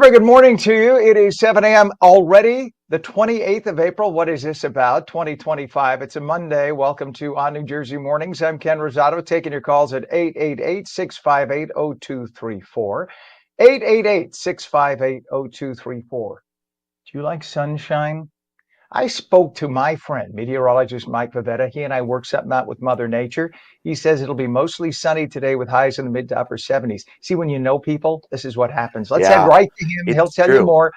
very good morning to you. It is 7 a.m. already, the 28th of April. What is this about? 2025. It's a Monday. Welcome to ONNJ Mornings. I'm Ken Rosato, taking your calls at 888-658-0234. 888-658-0234. Do you like sunshine? I spoke to my friend, meteorologist Mike Favetta. He and I worked something out with Mother Nature. He says it'll be mostly sunny today with highs in the mid to upper 70s. See, when you know people, this is what happens. Let's head Yeah, right to him. He'll it's tell you true. more.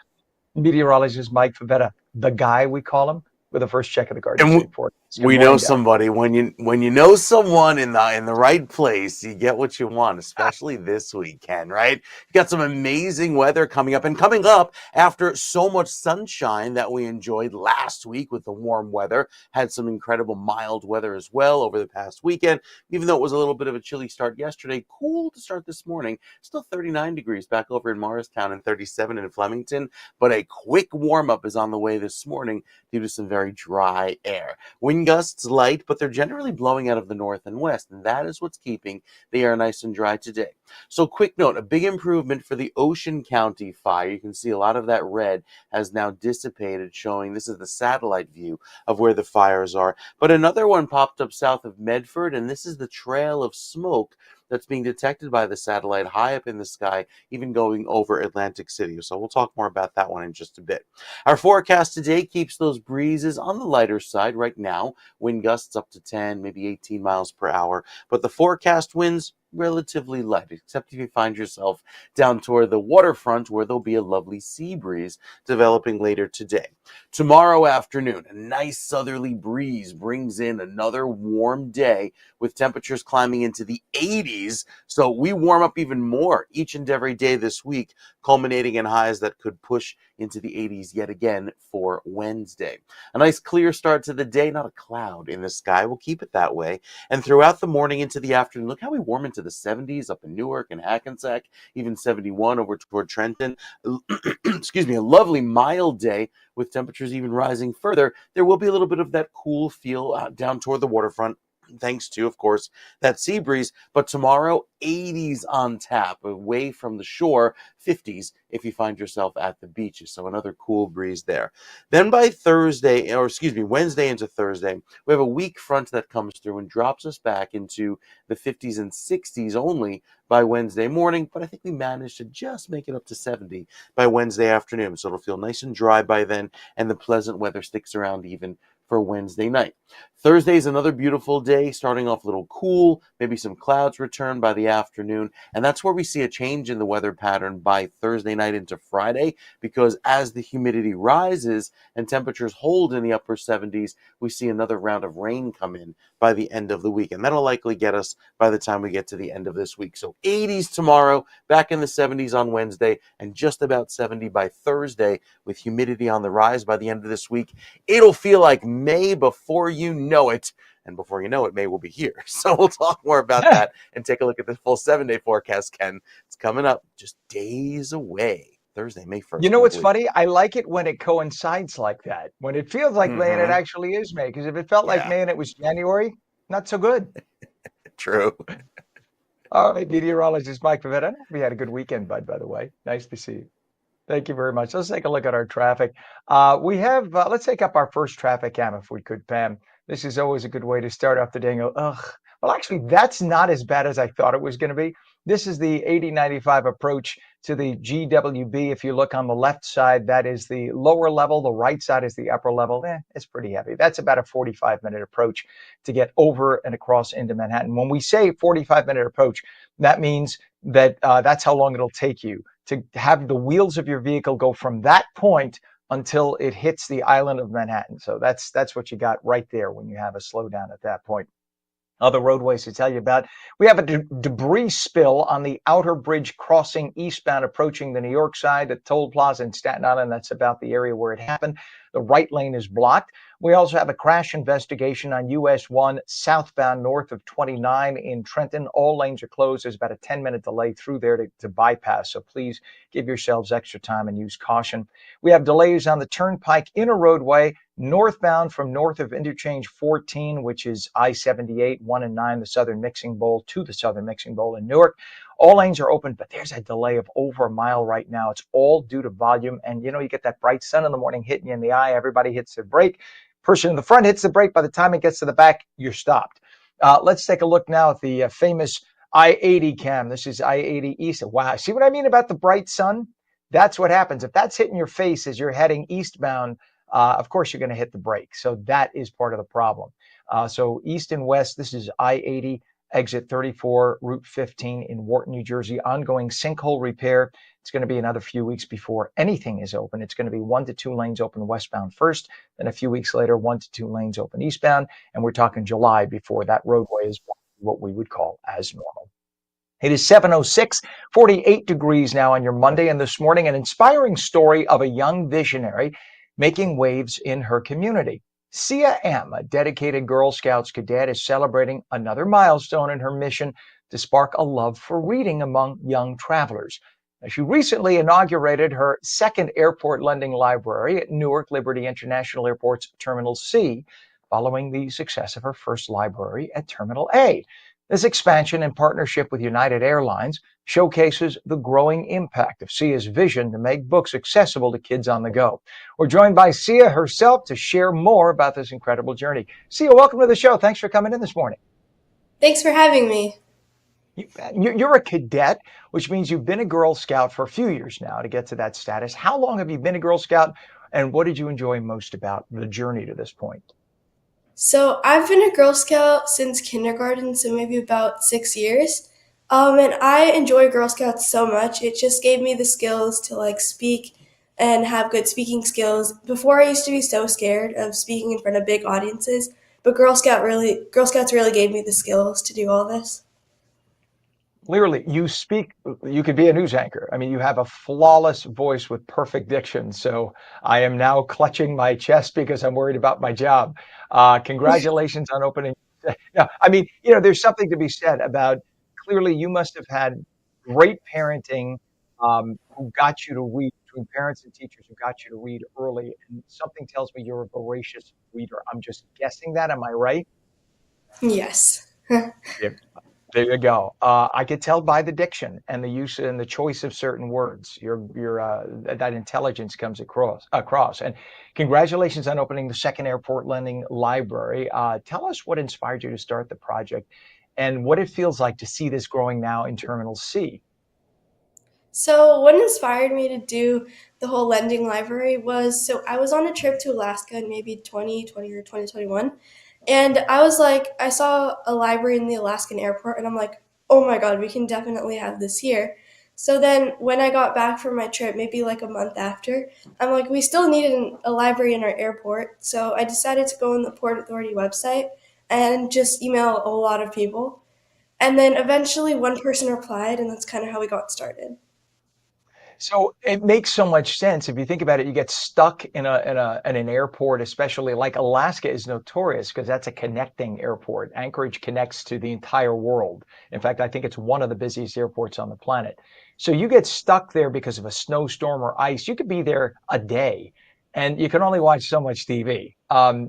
Meteorologist Mike Favetta, the guy we call him, with the first check of the Garden And State forecast. Good we know morning, guy. somebody when you know someone in the right place, you get what you want, especially this weekend, right? You got some amazing weather coming up after so much sunshine that we enjoyed last week with the warm weather. Had some incredible mild weather as well over the past weekend, even though it was a little bit of a chilly start yesterday. Cool to start this morning. Still 39 degrees back over in Morristown and 37 in Flemington, but a quick warm up is on the way this morning due to some very dry air. Wind gusts light, but they're generally blowing out of the north and west, and that is what's keeping the air nice and dry today. So quick note, a big improvement for the Ocean County fire. You can see a lot of that red has now dissipated, showing this is the satellite view of where the fires are. But another one popped up south of Medford, and this is the trail of smoke that's being detected by the satellite high up in the sky, even going over Atlantic City. So we'll talk more about that one in just a bit. Our forecast today keeps those breezes on the lighter side right now. Wind gusts up to 10, maybe 18 miles per hour. But the forecast winds relatively light, except if you find yourself down toward the waterfront where there'll be a lovely sea breeze developing later today. Tomorrow afternoon, a nice southerly breeze brings in another warm day with temperatures climbing into the 80s. So we warm up even more each and every day this week, culminating in highs that could push into the 80s yet again for Wednesday. A nice clear start to the day, not a cloud in the sky. We'll keep it that way. And throughout the morning into the afternoon, look how we warm into the 70s up in Newark and Hackensack, even 71 over toward Trenton. Excuse me, a lovely mild day with temperatures even rising further. There will be a little bit of that cool feel down toward the waterfront, thanks to, of course, that sea breeze. But tomorrow, 80s on tap, away from the shore, 50s if you find yourself at the beaches. So another cool breeze there. Then by Wednesday into Thursday, we have a weak front that comes through and drops us back into the 50s and 60s only by Wednesday morning. But I think we managed to just make it up to 70 by Wednesday afternoon. So it'll feel nice and dry by then, and the pleasant weather sticks around even for Wednesday night. Thursday is another beautiful day, starting off a little cool, maybe some clouds return by the afternoon, and that's where we see a change in the weather pattern by Thursday night into Friday, because as the humidity rises and temperatures hold in the upper 70s, we see another round of rain come in by the end of the week, and that'll likely get us by the time we get to the end of this week. So 80s tomorrow, back in the 70s on Wednesday, and just about 70 by Thursday, with humidity on the rise by the end of this week. It'll feel like May before you know it. And before you know it, May will be here. So we'll talk more about that and take a look at the full 7-day forecast, Ken. It's coming up just days away. Thursday, May 1st. You know Can you what's believe it? funny? I like it when it coincides like that. When it feels like May and it Mm-hmm. actually is May. Because if it felt like Yeah, May and it was January, not so good. true. All right, meteorologist Mike Favetta. We had a good weekend, bud, by the way. Nice to see you. Thank you very much. Let's take a look at our traffic. Let's take up our first traffic cam if we could, Pam. This is always a good way to start off the day and go, ugh. Well, actually, that's not as bad as I thought it was going to be. This is the 8095 approach to the GWB. If you look on the left side, that is the lower level. The right side is the upper level. It's pretty heavy. That's about a 45-minute approach to get over and across into Manhattan. When we say 45-minute approach, that means that that's how long it'll take you to have the wheels of your vehicle go from that point until it hits the island of Manhattan. So that's what you got right there when you have a slowdown at that point. Other roadways to tell you about. We have a debris spill on the outer bridge crossing eastbound approaching the New York side at Toll Plaza in Staten Island. That's about the area where it happened. The right lane is blocked. We also have a crash investigation on US 1 southbound north of 29 in Trenton. All lanes are closed. There's about a 10-minute delay through there to bypass. So please give yourselves extra time and use caution. We have delays on the Turnpike Inner Roadway northbound from north of Interchange 14, which is I-78, 1 and 9, the Southern Mixing Bowl to the Southern Mixing Bowl in Newark. All lanes are open, but there's a delay of over a mile right now. It's all due to volume. And you get that bright sun in the morning hitting you in the eye. Everybody hits their brake. Person in the front hits the brake. By the time it gets to the back, you're stopped. Let's take a look now at the famous I-80 cam. This is I-80 East. Wow. See what I mean about the bright sun? That's what happens. If that's hitting your face as you're heading eastbound, of course, you're going to hit the brake. So that is part of the problem. So east and west, this is I-80, exit 34, Route 15 in Wharton, New Jersey. Ongoing sinkhole repair. It's going to be another few weeks before anything is open. It's going to be 1 to 2 lanes open westbound first, then a few weeks later, 1 to 2 lanes open eastbound. And we're talking July before that roadway is what we would call as normal. It is 7:06, 48 degrees now on your Monday. And this morning, an inspiring story of a young visionary making waves in her community. Sia M., a dedicated Girl Scouts cadet, is celebrating another milestone in her mission to spark a love for reading among young travelers. She recently inaugurated her second airport lending library at Newark Liberty International Airport's Terminal C, following the success of her first library at Terminal A. This expansion in partnership with United Airlines showcases the growing impact of Sia's vision to make books accessible to kids on the go. We're joined by Sia herself to share more about this incredible journey. Sia, welcome to the show. Thanks for coming in this morning. Thanks for having me. You're a cadet, which means you've been a Girl Scout for a few years now to get to that status. How long have you been a Girl Scout, and what did you enjoy most about the journey to this point? So I've been a Girl Scout since kindergarten, so maybe about 6 years. And I enjoy Girl Scouts so much. It just gave me the skills to like speak and have good speaking skills. Before I used to be so scared of speaking in front of big audiences, but Girl Scouts really gave me the skills to do all this. Clearly, you could be a news anchor. I mean, you have a flawless voice with perfect diction. So I am now clutching my chest because I'm worried about my job. Congratulations on opening. Yeah, I mean, there's something to be said about clearly you must have had great parenting who got you to read, between parents and teachers who got you to read early. And something tells me you're a voracious reader. I'm just guessing that. Am I right? Yes. Yeah. There you go. I could tell by the diction and the use and the choice of certain words. That intelligence comes across. And congratulations on opening the second airport lending library. Tell us what inspired you to start the project and what it feels like to see this growing now in Terminal C. So, what inspired me to do the whole lending library was so I was on a trip to Alaska in maybe 2020 or 2021. And I was like, I saw a library in the Alaskan airport, and I'm like, oh my God, we can definitely have this here. So then when I got back from my trip, maybe like a month after, I'm like, we still needed a library in our airport. So I decided to go on the Port Authority website and just email a lot of people. And then eventually one person replied, and that's kind of how we got started. So it makes so much sense. If you think about it, you get stuck in an airport, especially like Alaska is notorious because that's a connecting airport. Anchorage connects to the entire world. In fact, I think it's one of the busiest airports on the planet. So you get stuck there because of a snowstorm or ice. You could be there a day and you can only watch so much TV.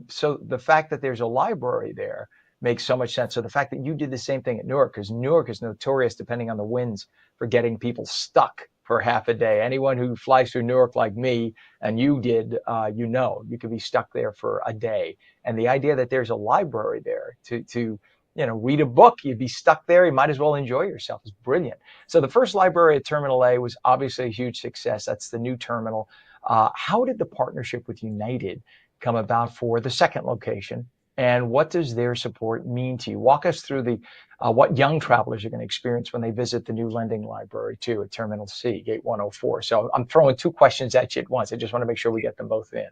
So the fact that there's a library there makes so much sense. So the fact that you did the same thing at Newark, because Newark is notorious, depending on the winds, for getting people stuck for half a day. Anyone who flies through Newark like me, and you did, you could be stuck there for a day. And the idea that there's a library there to read a book, you'd be stuck there. You might as well enjoy yourself. It's brilliant. So the first library at Terminal A was obviously a huge success. That's the new terminal. How did the partnership with United come about for the second location? And what does their support mean to you? Walk us through the what young travelers are going to experience when they visit the new lending library too at Terminal C, Gate 104. So I'm throwing two questions at you at once. I just want to make sure we get them both in.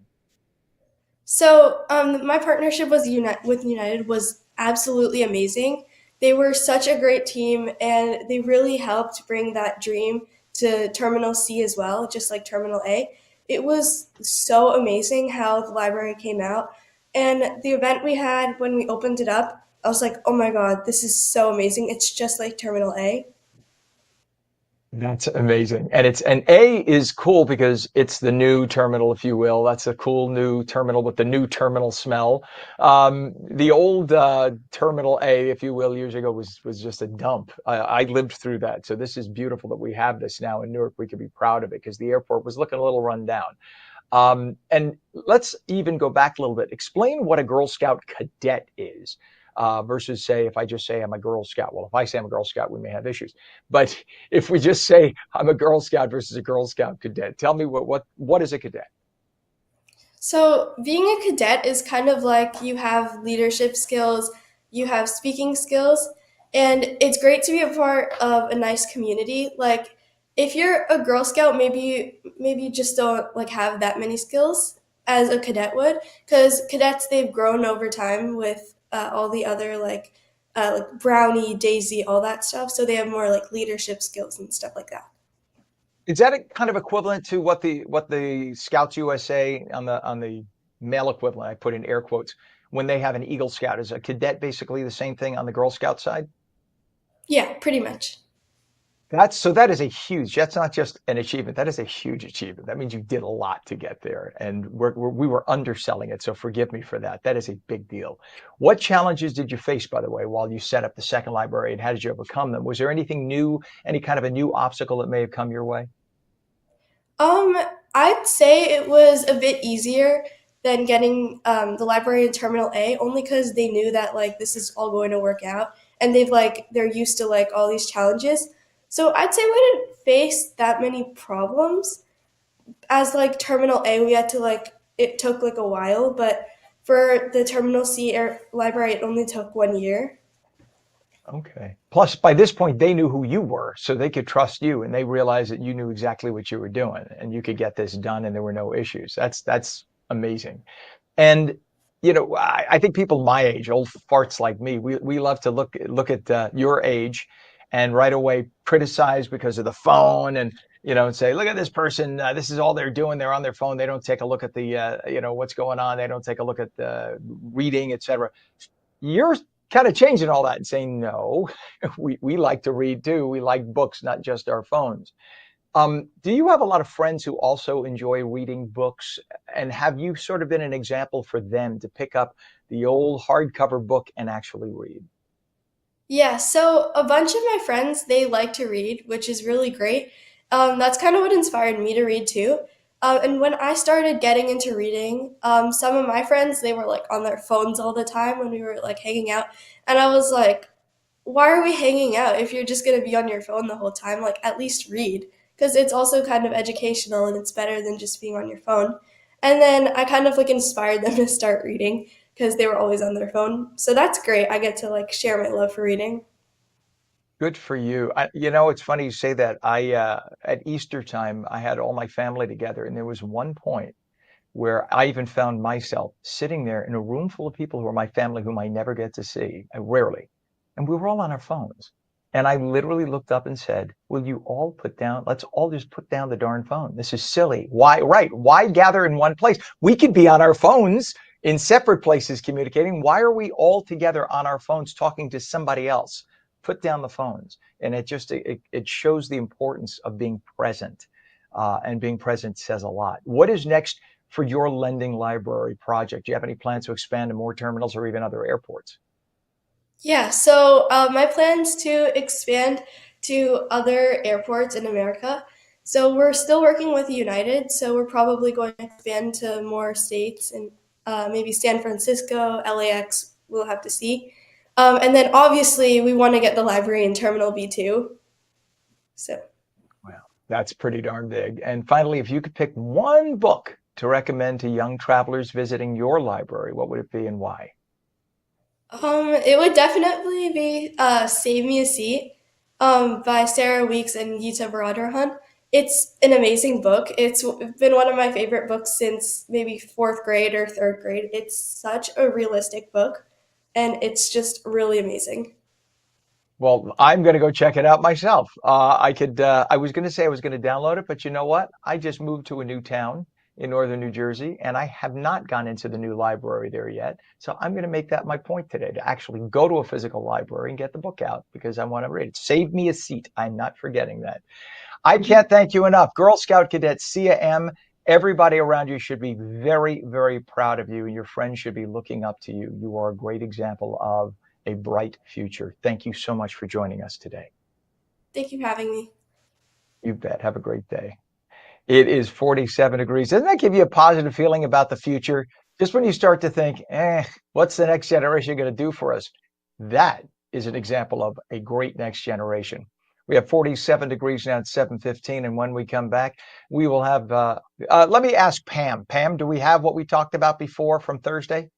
So my partnership with United was absolutely amazing. They were such a great team, and they really helped bring that dream to Terminal C as well, just like Terminal A. It was so amazing how the library came out, and the event we had when we opened it up, I was like, oh my God, this is so amazing. It's just like Terminal A. That's amazing. And it's and A is cool because it's the new terminal, if you will. That's a cool new terminal with the new terminal smell. The old Terminal A, if you will, years ago was just a dump. I lived through that. So this is beautiful that we have this now in Newark. We could be proud of it because the airport was looking a little run down. And let's even go back a little bit. Explain what a Girl Scout cadet is versus say, if I just say I'm a Girl Scout. Well, if I say I'm a Girl Scout, we may have issues. But if we just say I'm a Girl Scout versus a Girl Scout cadet, tell me what is a cadet? So, being a cadet is kind of like you have leadership skills, you have speaking skills, and it's great to be a part of a nice community. Like, if you're a Girl Scout, maybe you just don't like have that many skills as a cadet would, because cadets they've grown over time with all the other like Brownie, Daisy, all that stuff. So they have more like leadership skills and stuff like that. Is that a kind of equivalent to what the Scouts USA on the male equivalent, I put in air quotes, when they have an Eagle Scout? Is a cadet basically the same thing on the Girl Scout side? Yeah, pretty much. That is a huge, that's not just an achievement. That is a huge achievement. That means you did a lot to get there and we were underselling it. So forgive me for that. That is a big deal. What challenges did you face, by the way, while you set up the second library and how did you overcome them? Was there anything new, any kind of a new obstacle that may have come your way? Um, I'd say it was a bit easier than getting the library in Terminal A, only because they knew that like this is all going to work out, and they're used to like all these challenges. So I'd say we didn't face that many problems. As like Terminal A, we had to like it took like a while, but for the Terminal C library, it only took 1 year. Okay. Plus, by this point, they knew who you were, so they could trust you, and they realized that you knew exactly what you were doing, and you could get this done, and there were no issues. That's amazing. And I think people my age, old farts like me, we love to look at your age, and right away criticize because of the phone, and and say, look at this person. This is all they're doing. They're on their phone. They don't take a look at the what's going on. They don't take a look at the reading, etc. You're kind of changing all that and saying, no, we like to read too. We like books, not just our phones. Do you have a lot of friends who also enjoy reading books? And have you sort of been an example for them to pick up the old hardcover book and actually read? Yeah, so a bunch of my friends, they like to read, which is really great. That's kind of what inspired me to read too. And when I started getting into reading, some of my friends, they were like on their phones all the time when we were like hanging out. And I was like, why are we hanging out if you're just going to be on your phone the whole time? Like, at least read. Because it's also kind of educational and it's better than just being on your phone. And then I kind of like inspired them to start reading because they were always on their phone. So that's great. I get to like share my love for reading. Good for you. It's funny you say that. At Easter time, I had all my family together, and there was one point where I even found myself sitting there in a room full of people who are my family, whom I never get to see, rarely. And we were all on our phones. And I literally looked up and said, will you all let's all just put down the darn phone. This is silly. Why, right? Why gather in one place? We could be on our phones in separate places communicating. Why are we all together on our phones talking to somebody else? Put down the phones. And it shows the importance of being present. And being present says a lot. What is next for your lending library project? Do you have any plans to expand to more terminals or even other airports? Yeah, so my plans to expand to other airports in America. So we're still working with United, so we're probably going to expand to more states and maybe San Francisco, LAX, we'll have to see. And then obviously we want to get the library in Terminal B too. So Well, that's pretty darn big. And finally, if you could pick one book to recommend to young travelers visiting your library, what would it be and why? it would definitely be Save Me a Seat by Sarah Weeks and Yita Baradarahan. It's an amazing book. It's been one of my favorite books since maybe fourth grade or third grade. It's such a realistic book, and it's just really amazing. Well, I'm going to go check it out myself. I was going to say I was going to download it, but you know what? I just moved to a new town in northern New Jersey, and I have not gone into the new library there yet. So I'm going to make that my point today to actually go to a physical library and get the book out because I want to read it. Save me a seat. I'm not forgetting that. I can't thank you enough. Girl Scout Cadet Sia M. Everybody around you should be very, very proud of you, and your friends should be looking up to you. You are a great example of a bright future. Thank you so much for joining us today. Thank you for having me. You bet. Have a great day. It is 47 degrees. Doesn't that give you a positive feeling about the future? Just when you start to think, what's the next generation going to do for us? That is an example of a great next generation. We have 47 degrees now at 7:15, and when we come back, we will have. Let me ask Pam. Pam, do we have what we talked about before from Thursday?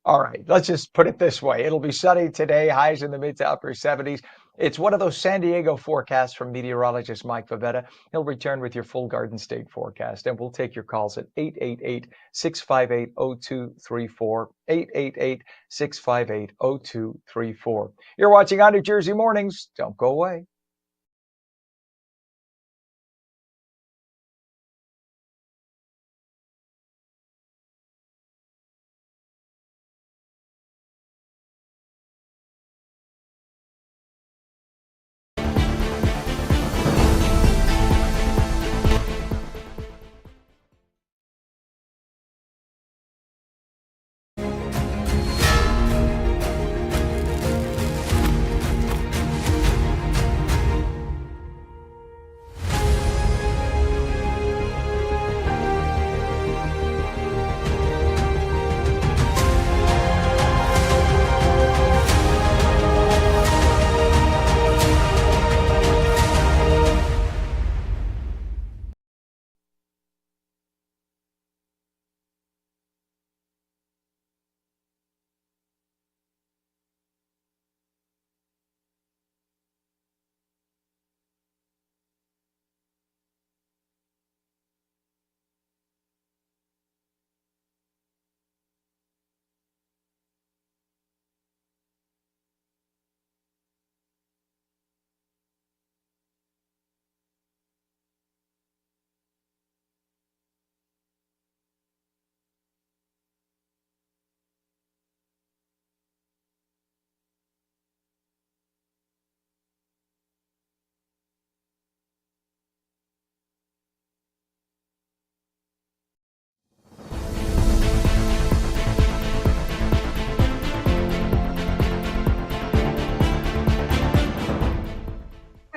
All right, let's just put it this way. It'll be sunny today, highs in the mid to upper 70s. It's one of those San Diego forecasts from meteorologist Mike Favetta. He'll return with your full Garden State forecast, and we'll take your calls at 888-658-0234, 888-658-0234. You're watching On New Jersey Mornings. Don't go away.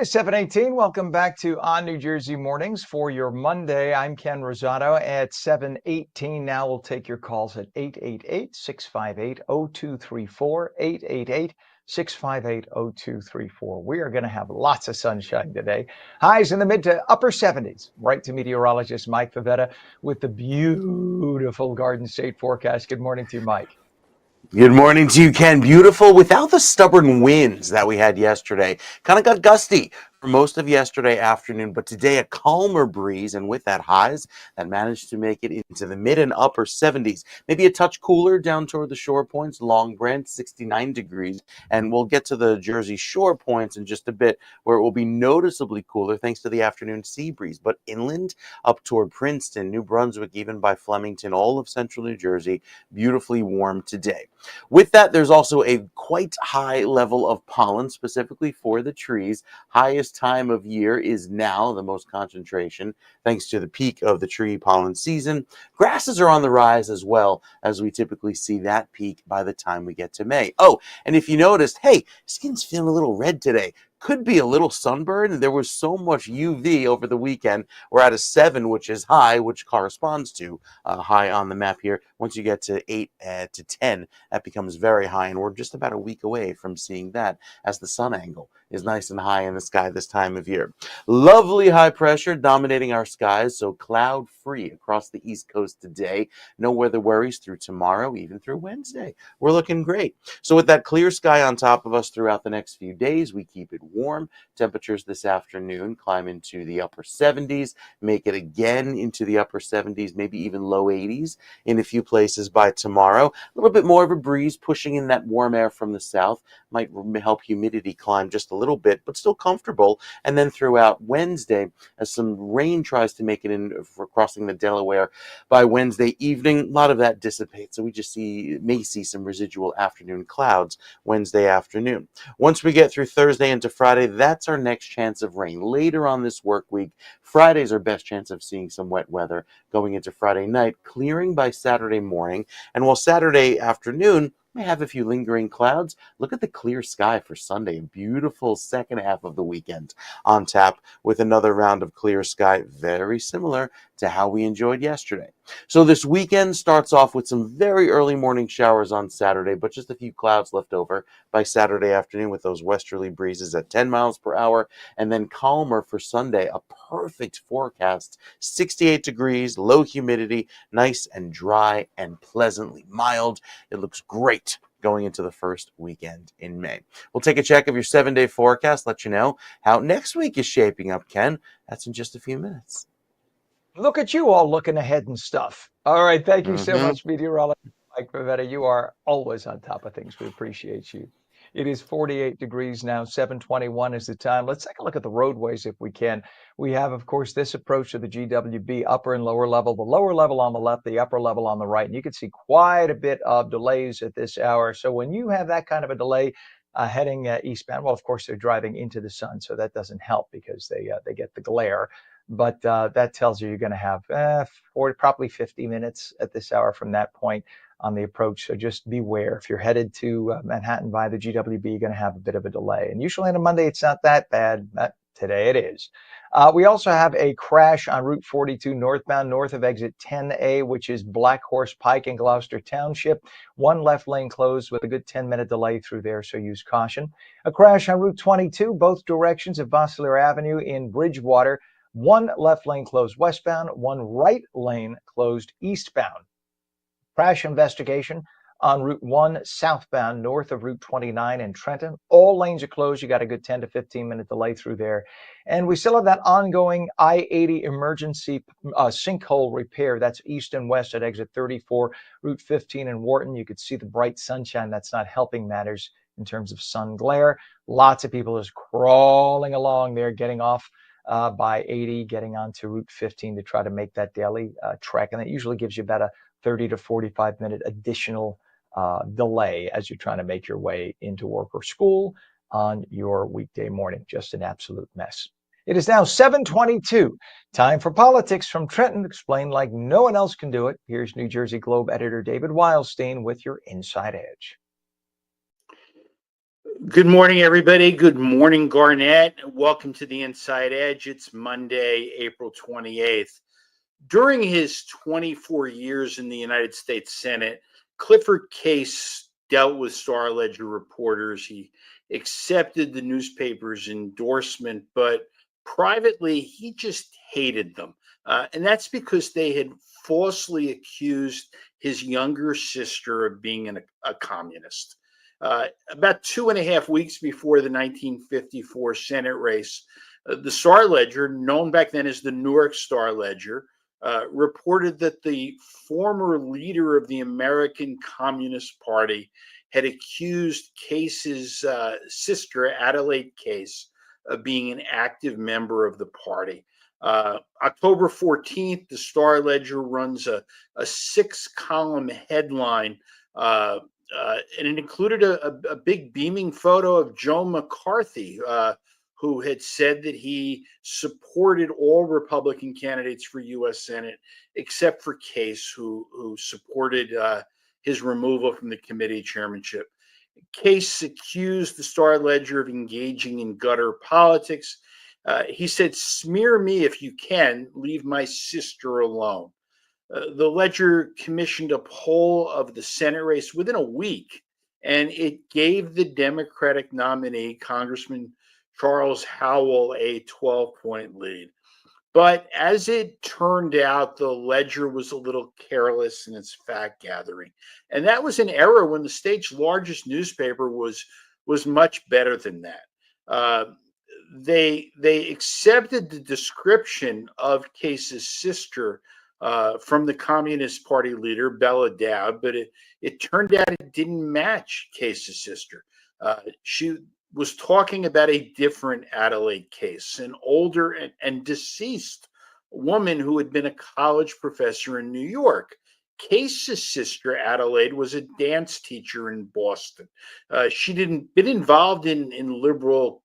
It's 7:18. Welcome back to On New Jersey Mornings for your Monday. I'm Ken Rosato. At 7:18 now, we'll take your calls at 888-658-0234, 888-658-0234. We are going to have lots of sunshine today. Highs in the mid to upper 70s. Right to meteorologist Mike Favetta with the beautiful Garden State forecast. Good morning to you, Mike. Good morning to you, Ken. Beautiful without the stubborn winds that we had yesterday. Kind of got gusty for most of yesterday afternoon, but today a calmer breeze, and with that highs that managed to make it into the mid and upper 70s. Maybe a touch cooler down toward the shore points. Long Branch, 69 degrees, and we'll get to the Jersey Shore points in just a bit, where it will be noticeably cooler thanks to the afternoon sea breeze. But inland, up toward Princeton, New Brunswick, even by Flemington, all of central New Jersey, beautifully warm today. With that, there's also a quite high level of pollen, specifically for the trees. Highest time of year is now, the most concentration, thanks to the peak of the tree pollen season. Grasses are on the rise as well, as we typically see that peak by the time we get to May. Oh, and if you noticed, hey, skin's feeling a little red today. Could be a little sunburn. There was so much UV over the weekend. We're at a 7, which is high, which corresponds to high on the map here. Once you get to 8 to 10, that becomes very high, and we're just about a week away from seeing that as the sun angle is nice and high in the sky this time of year. Lovely high pressure dominating our skies, so cloud free across the East Coast today. No weather worries through tomorrow, even through Wednesday. We're looking great. So with that clear sky on top of us throughout the next few days, we keep it warm. Temperatures this afternoon climb into the upper 70s, make it again into the upper 70s, maybe even low 80s in a few places by tomorrow. A little bit more of a breeze pushing in that warm air from the south might help humidity climb just a little bit, but still comfortable. And then throughout Wednesday, as some rain tries to make it in for crossing the Delaware by Wednesday evening, a lot of that dissipates. So we just may see some residual afternoon clouds Wednesday afternoon. Once we get through Thursday into Friday, that's our next chance of rain. Later on this work week, Friday's our best chance of seeing some wet weather going into Friday night, clearing by Saturday morning. And while Saturday afternoon may have a few lingering clouds, look at the clear sky for Sunday. A beautiful second half of the weekend on tap with another round of clear sky, very similar to how we enjoyed yesterday. So this weekend starts off with some very early morning showers on Saturday, but just a few clouds left over by Saturday afternoon with those westerly breezes at 10 miles per hour, and then calmer for Sunday. A perfect forecast, 68 degrees, low humidity, nice and dry and pleasantly mild. It looks great going into the first weekend in May. We'll take a check of your 7-day forecast, let you know how next week is shaping up, Ken. That's in just a few minutes. Look at you all looking ahead and stuff. All right. Thank you so Mm-hmm. much, meteorologist Mike Favetta. You are always on top of things. We appreciate you. It is 48 degrees now. 7:21 is the time. Let's take a look at the roadways if we can. We have, of course, this approach to the GWB, upper and lower level, the lower level on the left, the upper level on the right. And you can see quite a bit of delays at this hour. So when you have that kind of a delay heading eastbound, well, of course, they're driving into the sun. So that doesn't help because they get the glare. But that tells you you're going to have 40, probably 50 minutes at this hour from that point on the approach. So just beware. If you're headed to Manhattan by the GWB, you're going to have a bit of a delay. And usually on a Monday, it's not that bad. But today it is. We also have a crash on Route 42 northbound, north of exit 10A, which is Black Horse Pike in Gloucester Township. One left lane closed with a good 10-minute delay through there, so use caution. A crash on Route 22, both directions of Vossler Avenue in Bridgewater. One left lane closed westbound, one right lane closed eastbound. Crash investigation on Route 1 southbound north of Route 29 in Trenton. All lanes are closed. You got a good 10 to 15-minute delay through there. And we still have that ongoing I-80 emergency sinkhole repair. That's east and west at exit 34, Route 15 in Wharton. You could see the bright sunshine. That's not helping matters in terms of sun glare. Lots of people just crawling along there, getting off by 80, getting onto Route 15 to try to make that daily trek. And that usually gives you about a 30 to 45-minute additional delay as you're trying to make your way into work or school on your weekday morning. Just an absolute mess. It is now 7:22. Time for politics from Trenton, explained like no one else can do it. Here's New Jersey Globe editor David Wildstein with your Inside Edge. Good morning, everybody. Good morning, Garnett. Welcome to the Inside Edge. It's Monday, April 28th. During his 24 years in the United States Senate, Clifford Case dealt with Star Ledger reporters. He accepted the newspaper's endorsement, but privately, he just hated them. And that's because they had falsely accused his younger sister of being a communist. About 2.5 weeks before the 1954 Senate race, the Star Ledger, known back then as the Newark Star Ledger, reported that the former leader of the American Communist Party had accused Case's sister, Adelaide Case, of being an active member of the party. October 14th, the Star Ledger runs a 6-column headline and it included a big beaming photo of Joe McCarthy, who had said that he supported all Republican candidates for U.S. Senate, except for Case, who supported his removal from the committee chairmanship. Case accused the Star Ledger of engaging in gutter politics. He said, "Smear me if you can, leave my sister alone." The Ledger commissioned a poll of the Senate race within a week, and it gave the Democratic nominee, Congressman Charles Howell, a 12-point lead. But as it turned out, the Ledger was a little careless in its fact gathering. And that was an era when the state's largest newspaper was much better than that. They accepted the description of Case's sister, from the Communist Party leader, Bella Dowd, but it turned out it didn't match Case's sister. She was talking about a different Adelaide case, an older and deceased woman who had been a college professor in New York. Case's sister, Adelaide, was a dance teacher in Boston. She didn't been involved in liberal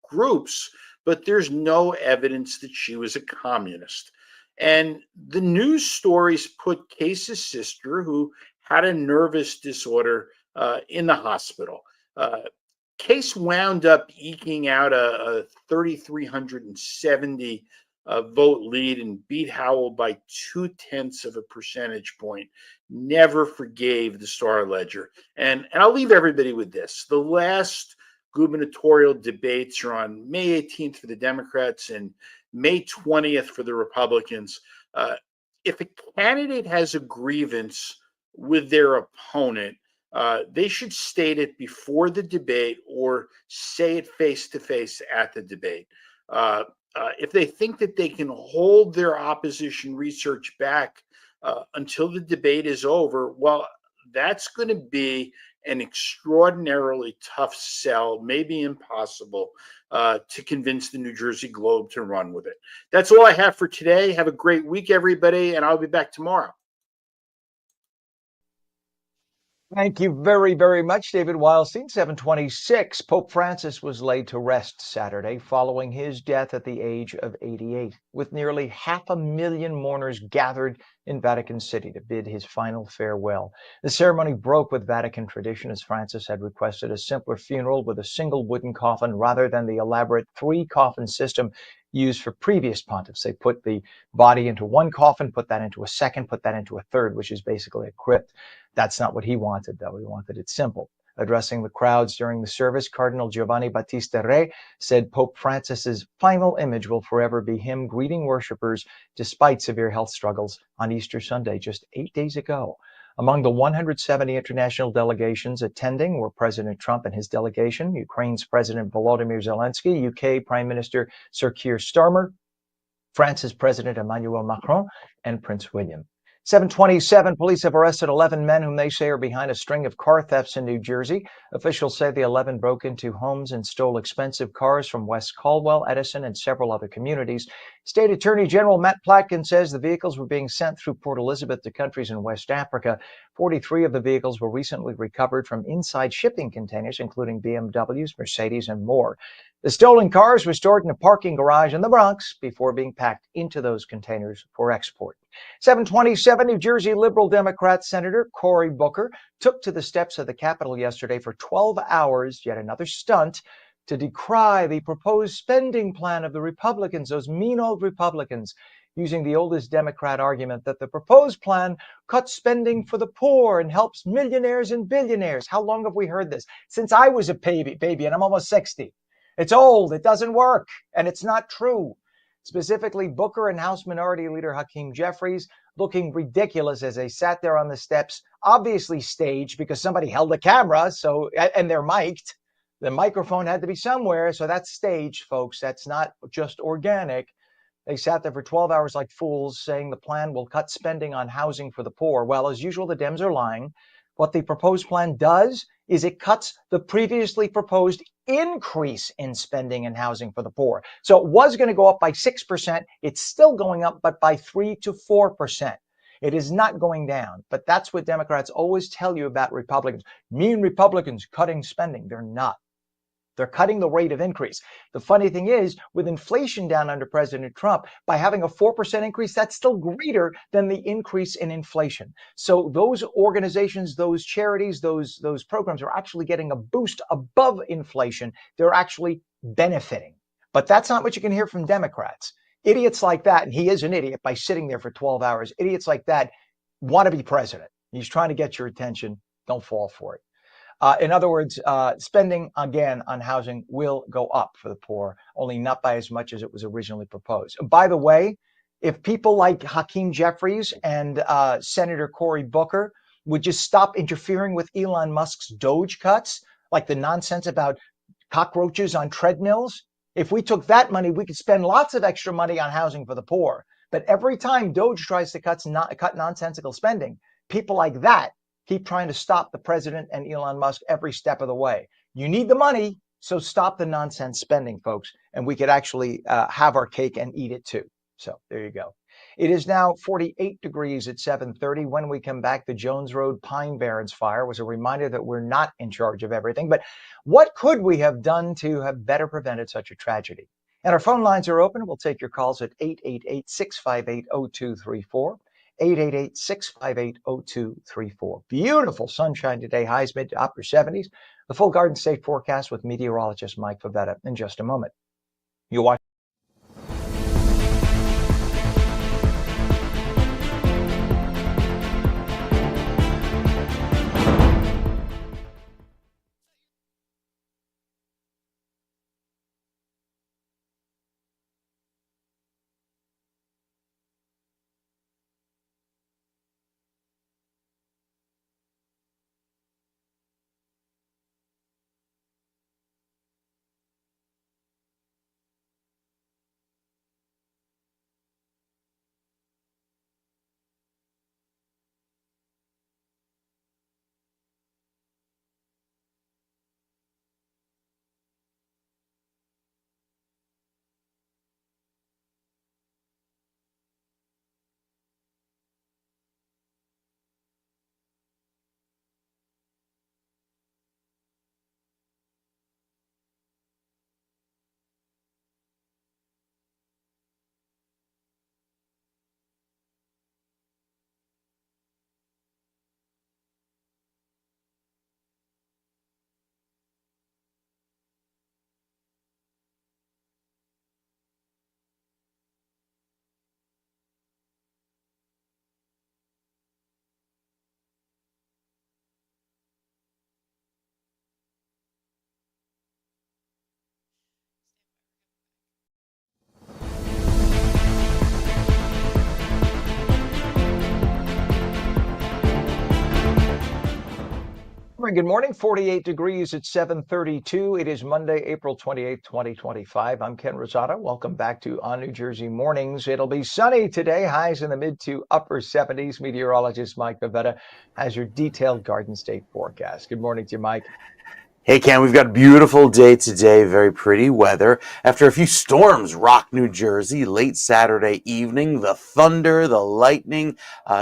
groups, but there's no evidence that she was a communist. And the news stories put Case's sister, who had a nervous disorder, in the hospital. Case wound up eking out a 3,370 vote lead and beat Howell by 0.2 of a percentage point. Never forgave the Star Ledger. And I'll leave everybody with this. The last gubernatorial debates are on May 18th for the Democrats and May 20th for the Republicans. If a candidate has a grievance with their opponent, they should state it before the debate or say it face to face at the debate. If they think that they can hold their opposition research back until the debate is over, well, that's going to be an extraordinarily tough sell, maybe impossible, to convince the New Jersey Globe to run with it. That's all I have for today. Have a great week, everybody, and I'll be back tomorrow. Thank you very, very much, David Wildstein. 726. Pope Francis was laid to rest Saturday following his death at the age of 88, with nearly 500,000 mourners gathered in Vatican City to bid his final farewell. The ceremony broke with Vatican tradition, as Francis had requested a simpler funeral with a single wooden coffin rather than the elaborate 3-coffin system used for previous pontiffs. They put the body into one coffin, put that into a second, put that into a third, which is basically a crypt. That's not what he wanted, though. He wanted it simple. Addressing the crowds during the service, Cardinal Giovanni Battista Re said Pope Francis's final image will forever be him greeting worshipers despite severe health struggles on Easter Sunday just 8 days ago. Among the 170 international delegations attending were President Trump and his delegation, Ukraine's President Volodymyr Zelensky, UK Prime Minister Sir Keir Starmer, France's President Emmanuel Macron, and Prince William. 727, police have arrested 11 men whom they say are behind a string of car thefts in New Jersey. Officials say the 11 broke into homes and stole expensive cars from West Caldwell, Edison, and several other communities. State Attorney General Matt Platkin says the vehicles were being sent through Port Elizabeth to countries in West Africa. 43 of the vehicles were recently recovered from inside shipping containers, including BMWs, Mercedes, and more. The stolen cars were stored in a parking garage in the Bronx before being packed into those containers for export. 727, New Jersey Liberal Democrat Senator Cory Booker took to the steps of the Capitol yesterday for 12 hours, yet another stunt, to decry the proposed spending plan of the Republicans, those mean old Republicans, using the oldest Democrat argument that the proposed plan cuts spending for the poor and helps millionaires and billionaires. How long have we heard this? Since I was a baby, and I'm almost 60. It's old, it doesn't work, and it's not true. Specifically, Booker and House Minority Leader Hakeem Jeffries looking ridiculous as they sat there on the steps, obviously staged because somebody held a camera, and they're mic'd. The microphone had to be somewhere, so that's staged, folks. That's not just organic. They sat there for 12 hours like fools, saying the plan will cut spending on housing for the poor. Well, as usual, the Dems are lying. What the proposed plan does is it cuts the previously proposed increase in spending and housing for the poor. So it was going to go up by 6%. It's still going up, but by 3 to 4%. It is not going down. But that's what Democrats always tell you about Republicans. Mean Republicans cutting spending. They're not. They're cutting the rate of increase. The funny thing is, with inflation down under President Trump, by having a 4% increase, that's still greater than the increase in inflation. So those organizations, those charities, those programs are actually getting a boost above inflation. They're actually benefiting. But that's not what you can hear from Democrats. Idiots like that, and he is an idiot by sitting there for 12 hours, idiots like that want to be president. He's trying to get your attention. Don't fall for it. In other words, spending again on housing will go up for the poor, only not by as much as it was originally proposed. By the way, if people like Hakeem Jeffries and Senator Cory Booker would just stop interfering with Elon Musk's Doge cuts, like the nonsense about cockroaches on treadmills, if we took that money, we could spend lots of extra money on housing for the poor. But every time Doge tries to cut nonsensical spending, people like that keep trying to stop the president and Elon Musk every step of the way. You need the money, so stop the nonsense spending, folks, and we could actually have our cake and eat it too. So there you go. It is now 48 degrees at 7:30. When we come back, the Jones Road Pine Barrens fire was a reminder that we're not in charge of everything. But what could we have done to have better prevented such a tragedy? And our phone lines are open. We'll take your calls at 888-658-0234. 888-658-0234. Beautiful sunshine today, highs mid to upper 70s. The full Garden State forecast with meteorologist Mike Favetta in just a moment. You'll watch. Good morning, 48 degrees at 7:32. It is Monday, April 28th, 2025. I'm Ken Rosato. Welcome back to ONNJ Mornings. It'll be sunny today, highs in the mid to upper 70s. Meteorologist Mike Favetta has your detailed Garden State forecast. Good morning to you, Mike. Hey, Ken, we've got a beautiful day today, very pretty weather. After a few storms rocked New Jersey late Saturday evening, the thunder, the lightning,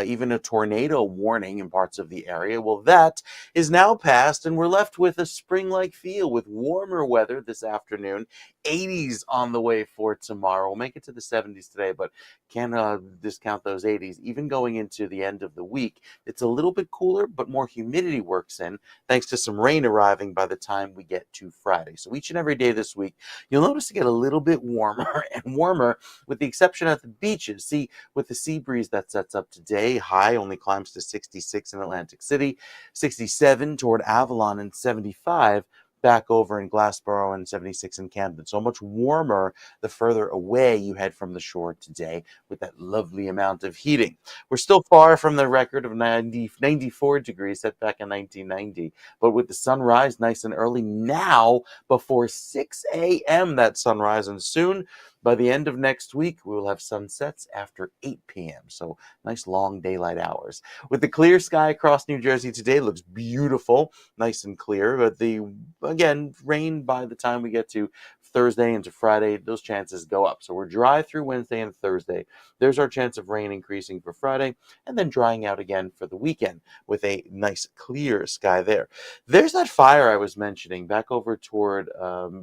even a tornado warning in parts of the area. Well, that is now past, and we're left with a spring-like feel with warmer weather this afternoon. 80s on the way for tomorrow. We'll make it to the 70s today, but can't discount those 80s. Even going into the end of the week, it's a little bit cooler, but more humidity works in, thanks to some rain arriving by the time we get to Friday. So each and every day this week, you'll notice it get a little bit warmer and warmer, with the exception at the beaches. See, with the sea breeze that sets up today, high only climbs to 66 in Atlantic City, 67 toward Avalon, and 75 back over in Glassboro, and 76 in Camden. So much warmer the further away you head from the shore today, with that lovely amount of heating. We're still far from the record of 94 degrees set back in 1990, but with the sunrise nice and early now, before 6 a.m. that sunrise, and soon by the end of next week, we will have sunsets after 8 p.m. So nice long daylight hours. With the clear sky across New Jersey today, looks beautiful, nice and clear. But again, rain by the time we get to Thursday into Friday, those chances go up. So we're dry through Wednesday and Thursday. There's our chance of rain increasing for Friday, and then drying out again for the weekend with a nice clear sky there. There's that fire I was mentioning back over toward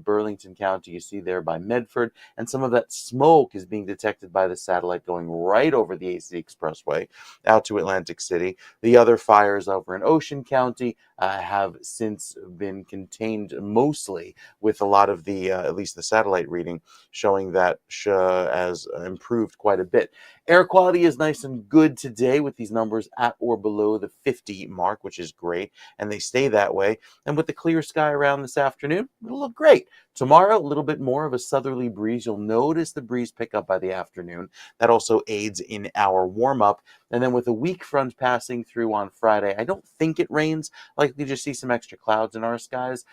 Burlington County. You see there by Medford, and some of that smoke is being detected by the satellite going right over the AC Expressway out to Atlantic City. The other fires over in Ocean County have since been contained, mostly with a lot of the, at least the satellite reading, showing that has improved quite a bit. Air quality is nice and good today, with these numbers at or below the 50 mark, which is great, and they stay that way. And with the clear sky around this afternoon, it'll look great. Tomorrow, a little bit more of a southerly breeze. You'll notice the breeze pick up by the afternoon. That also aids in our warm-up. And then with a weak front passing through on Friday, I don't think it rains. Likely just see some extra clouds in our skies.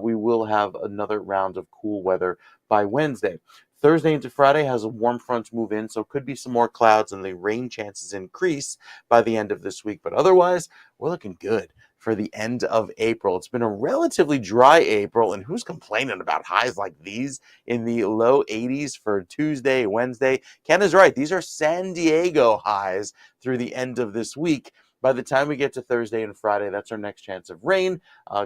We will have another round of cool weather by Wednesday. Thursday into Friday has a warm front move in, so could be some more clouds and the rain chances increase by the end of this week. But otherwise, we're looking good for the end of April. It's been a relatively dry April, and who's complaining about highs like these in the low 80s for Tuesday, Wednesday? Ken is right. These are San Diego highs through the end of this week. By the time we get to Thursday and Friday, that's our next chance of rain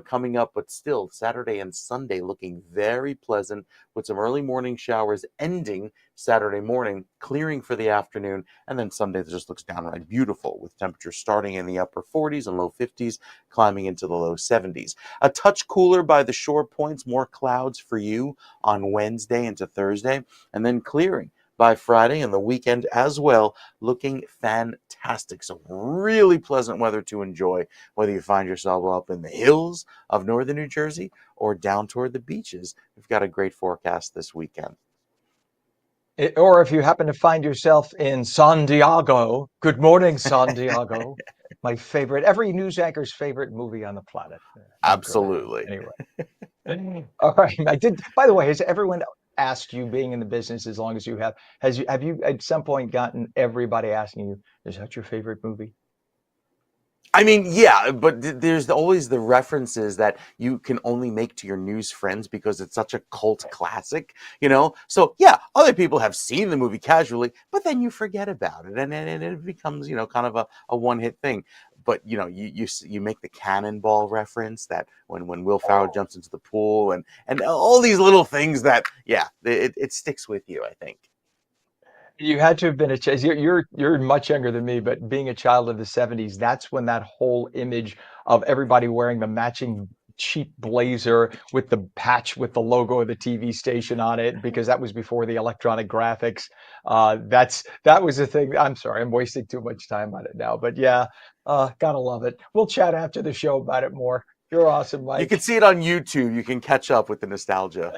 coming up, but still Saturday and Sunday looking very pleasant with some early morning showers ending Saturday morning, clearing for the afternoon, and then Sunday just looks downright beautiful with temperatures starting in the upper 40s and low 50s, climbing into the low 70s. A touch cooler by the shore points, more clouds for you on Wednesday into Thursday, and then clearing by Friday and the weekend as well, looking fantastic. So really pleasant weather to enjoy, whether you find yourself up in the hills of northern New Jersey or down toward the beaches. We've got a great forecast this weekend. Or if you happen to find yourself in San Diego, good morning, San Diego. My favorite, every news anchor's favorite movie on the planet. Mike Gravett. Absolutely. Anyway. All right. I did, by the way, has everyone asked you, being in the business as long as you have, have you at some point gotten everybody asking you, is that your favorite movie? I mean, yeah, but there's always the references that you can only make to your news friends because it's such a cult classic, you know? So, yeah, other people have seen the movie casually, but then you forget about it and it becomes, kind of a one-hit thing. But, you make the cannonball reference that when Will Ferrell jumps into the pool and all these little things that, yeah, it sticks with you, I think. You had to have been a child. You're much younger than me, but being a child of the 70s, that's when that whole image of everybody wearing the matching cheap blazer with the patch with the logo of the TV station on it, because that was before the electronic graphics. That was the thing. I'm sorry, I'm wasting too much time on it now, but yeah, gotta love it. We'll chat after the show about it more. You're awesome, You can Mike. see it on YouTube. You can catch up with the nostalgia.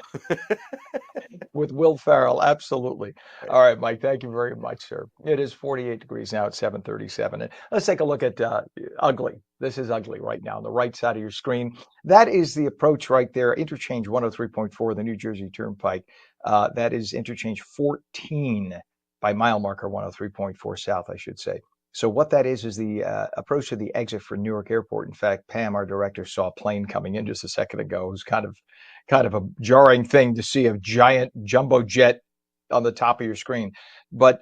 With Will Ferrell, absolutely. All right, Mike, thank you very much, sir. It is 48 degrees now at 7:37. And let's take a look at ugly. This is ugly right now on the right side of your screen. That is the approach right there, interchange 103.4, the New Jersey Turnpike. That is interchange 14 by mile marker 103.4 south, I should say. So what that is the approach to the exit for Newark Airport. In fact, Pam, our director, saw a plane coming in just a second ago. It was kind of a jarring thing to see a giant jumbo jet on the top of your screen. But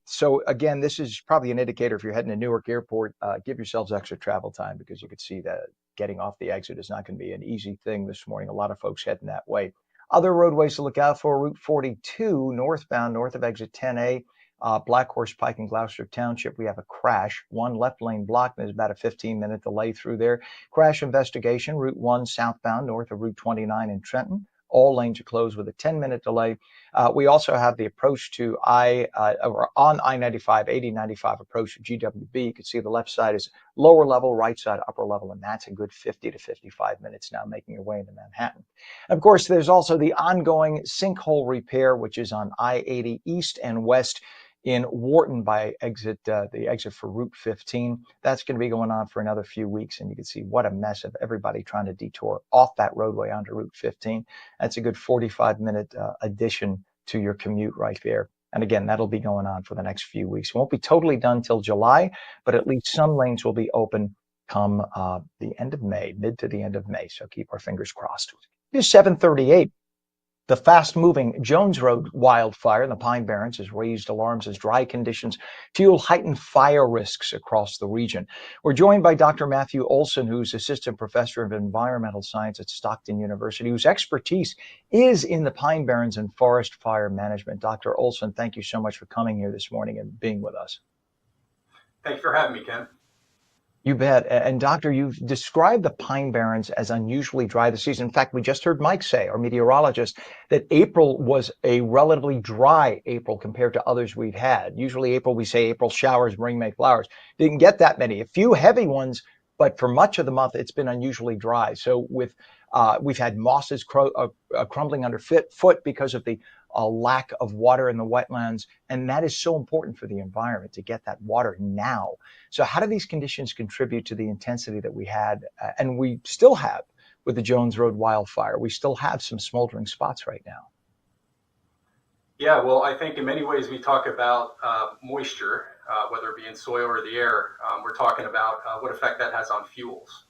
so again, this is probably an indicator if you're heading to Newark Airport, give yourselves extra travel time, because you could see that getting off the exit is not going to be an easy thing this morning. A lot of folks heading that way. Other roadways to look out for: Route 42 northbound, north of exit 10A. Black Horse Pike in Gloucester Township, we have a crash. One left lane blocked. There's about a 15-minute delay through there. Crash investigation, Route 1 southbound, north of Route 29 in Trenton. All lanes are closed with a 10-minute delay. We also have the approach to or on I-95, 8095 approach to GWB. You can see the left side is lower level, right side upper level, and that's a good 50 to 55 minutes now making your way into Manhattan. Of course, there's also the ongoing sinkhole repair, which is on I-80 east and west in Wharton by the exit for Route 15. That's going to be going on for another few weeks, and you can see what a mess of everybody trying to detour off that roadway onto Route 15. That's a good 45-minute addition to your commute right there. And again, that'll be going on for the next few weeks. It won't be totally done till July, but at least some lanes will be open come the end of May, mid to the end of May. So keep our fingers crossed. It is 7:38. The fast-moving Jones Road wildfire in the Pine Barrens has raised alarms as dry conditions fuel heightened fire risks across the region. We're joined by Dr. Matthew Olson, who's Assistant Professor of Environmental Science at Stockton University, whose expertise is in the Pine Barrens and forest fire management. Dr. Olson, thank you so much for coming here this morning and being with us. Thanks for having me, Ken. You bet. And Doctor, you've described the Pine Barrens as unusually dry this season. In fact, we just heard Mike say, our meteorologist, that April was a relatively dry April compared to others we've had. Usually April, we say April showers bring May flowers. Didn't get that many. A few heavy ones, but for much of the month, it's been unusually dry. So we've had mosses crumbling underfoot because of the lack of water in the wetlands. And that is so important for the environment to get that water now. So how do these conditions contribute to the intensity that we had and we still have with the Jones Road wildfire? We still have some smoldering spots right now. Yeah, well, I think in many ways we talk about moisture, whether it be in soil or the air. We're talking about what effect that has on fuels.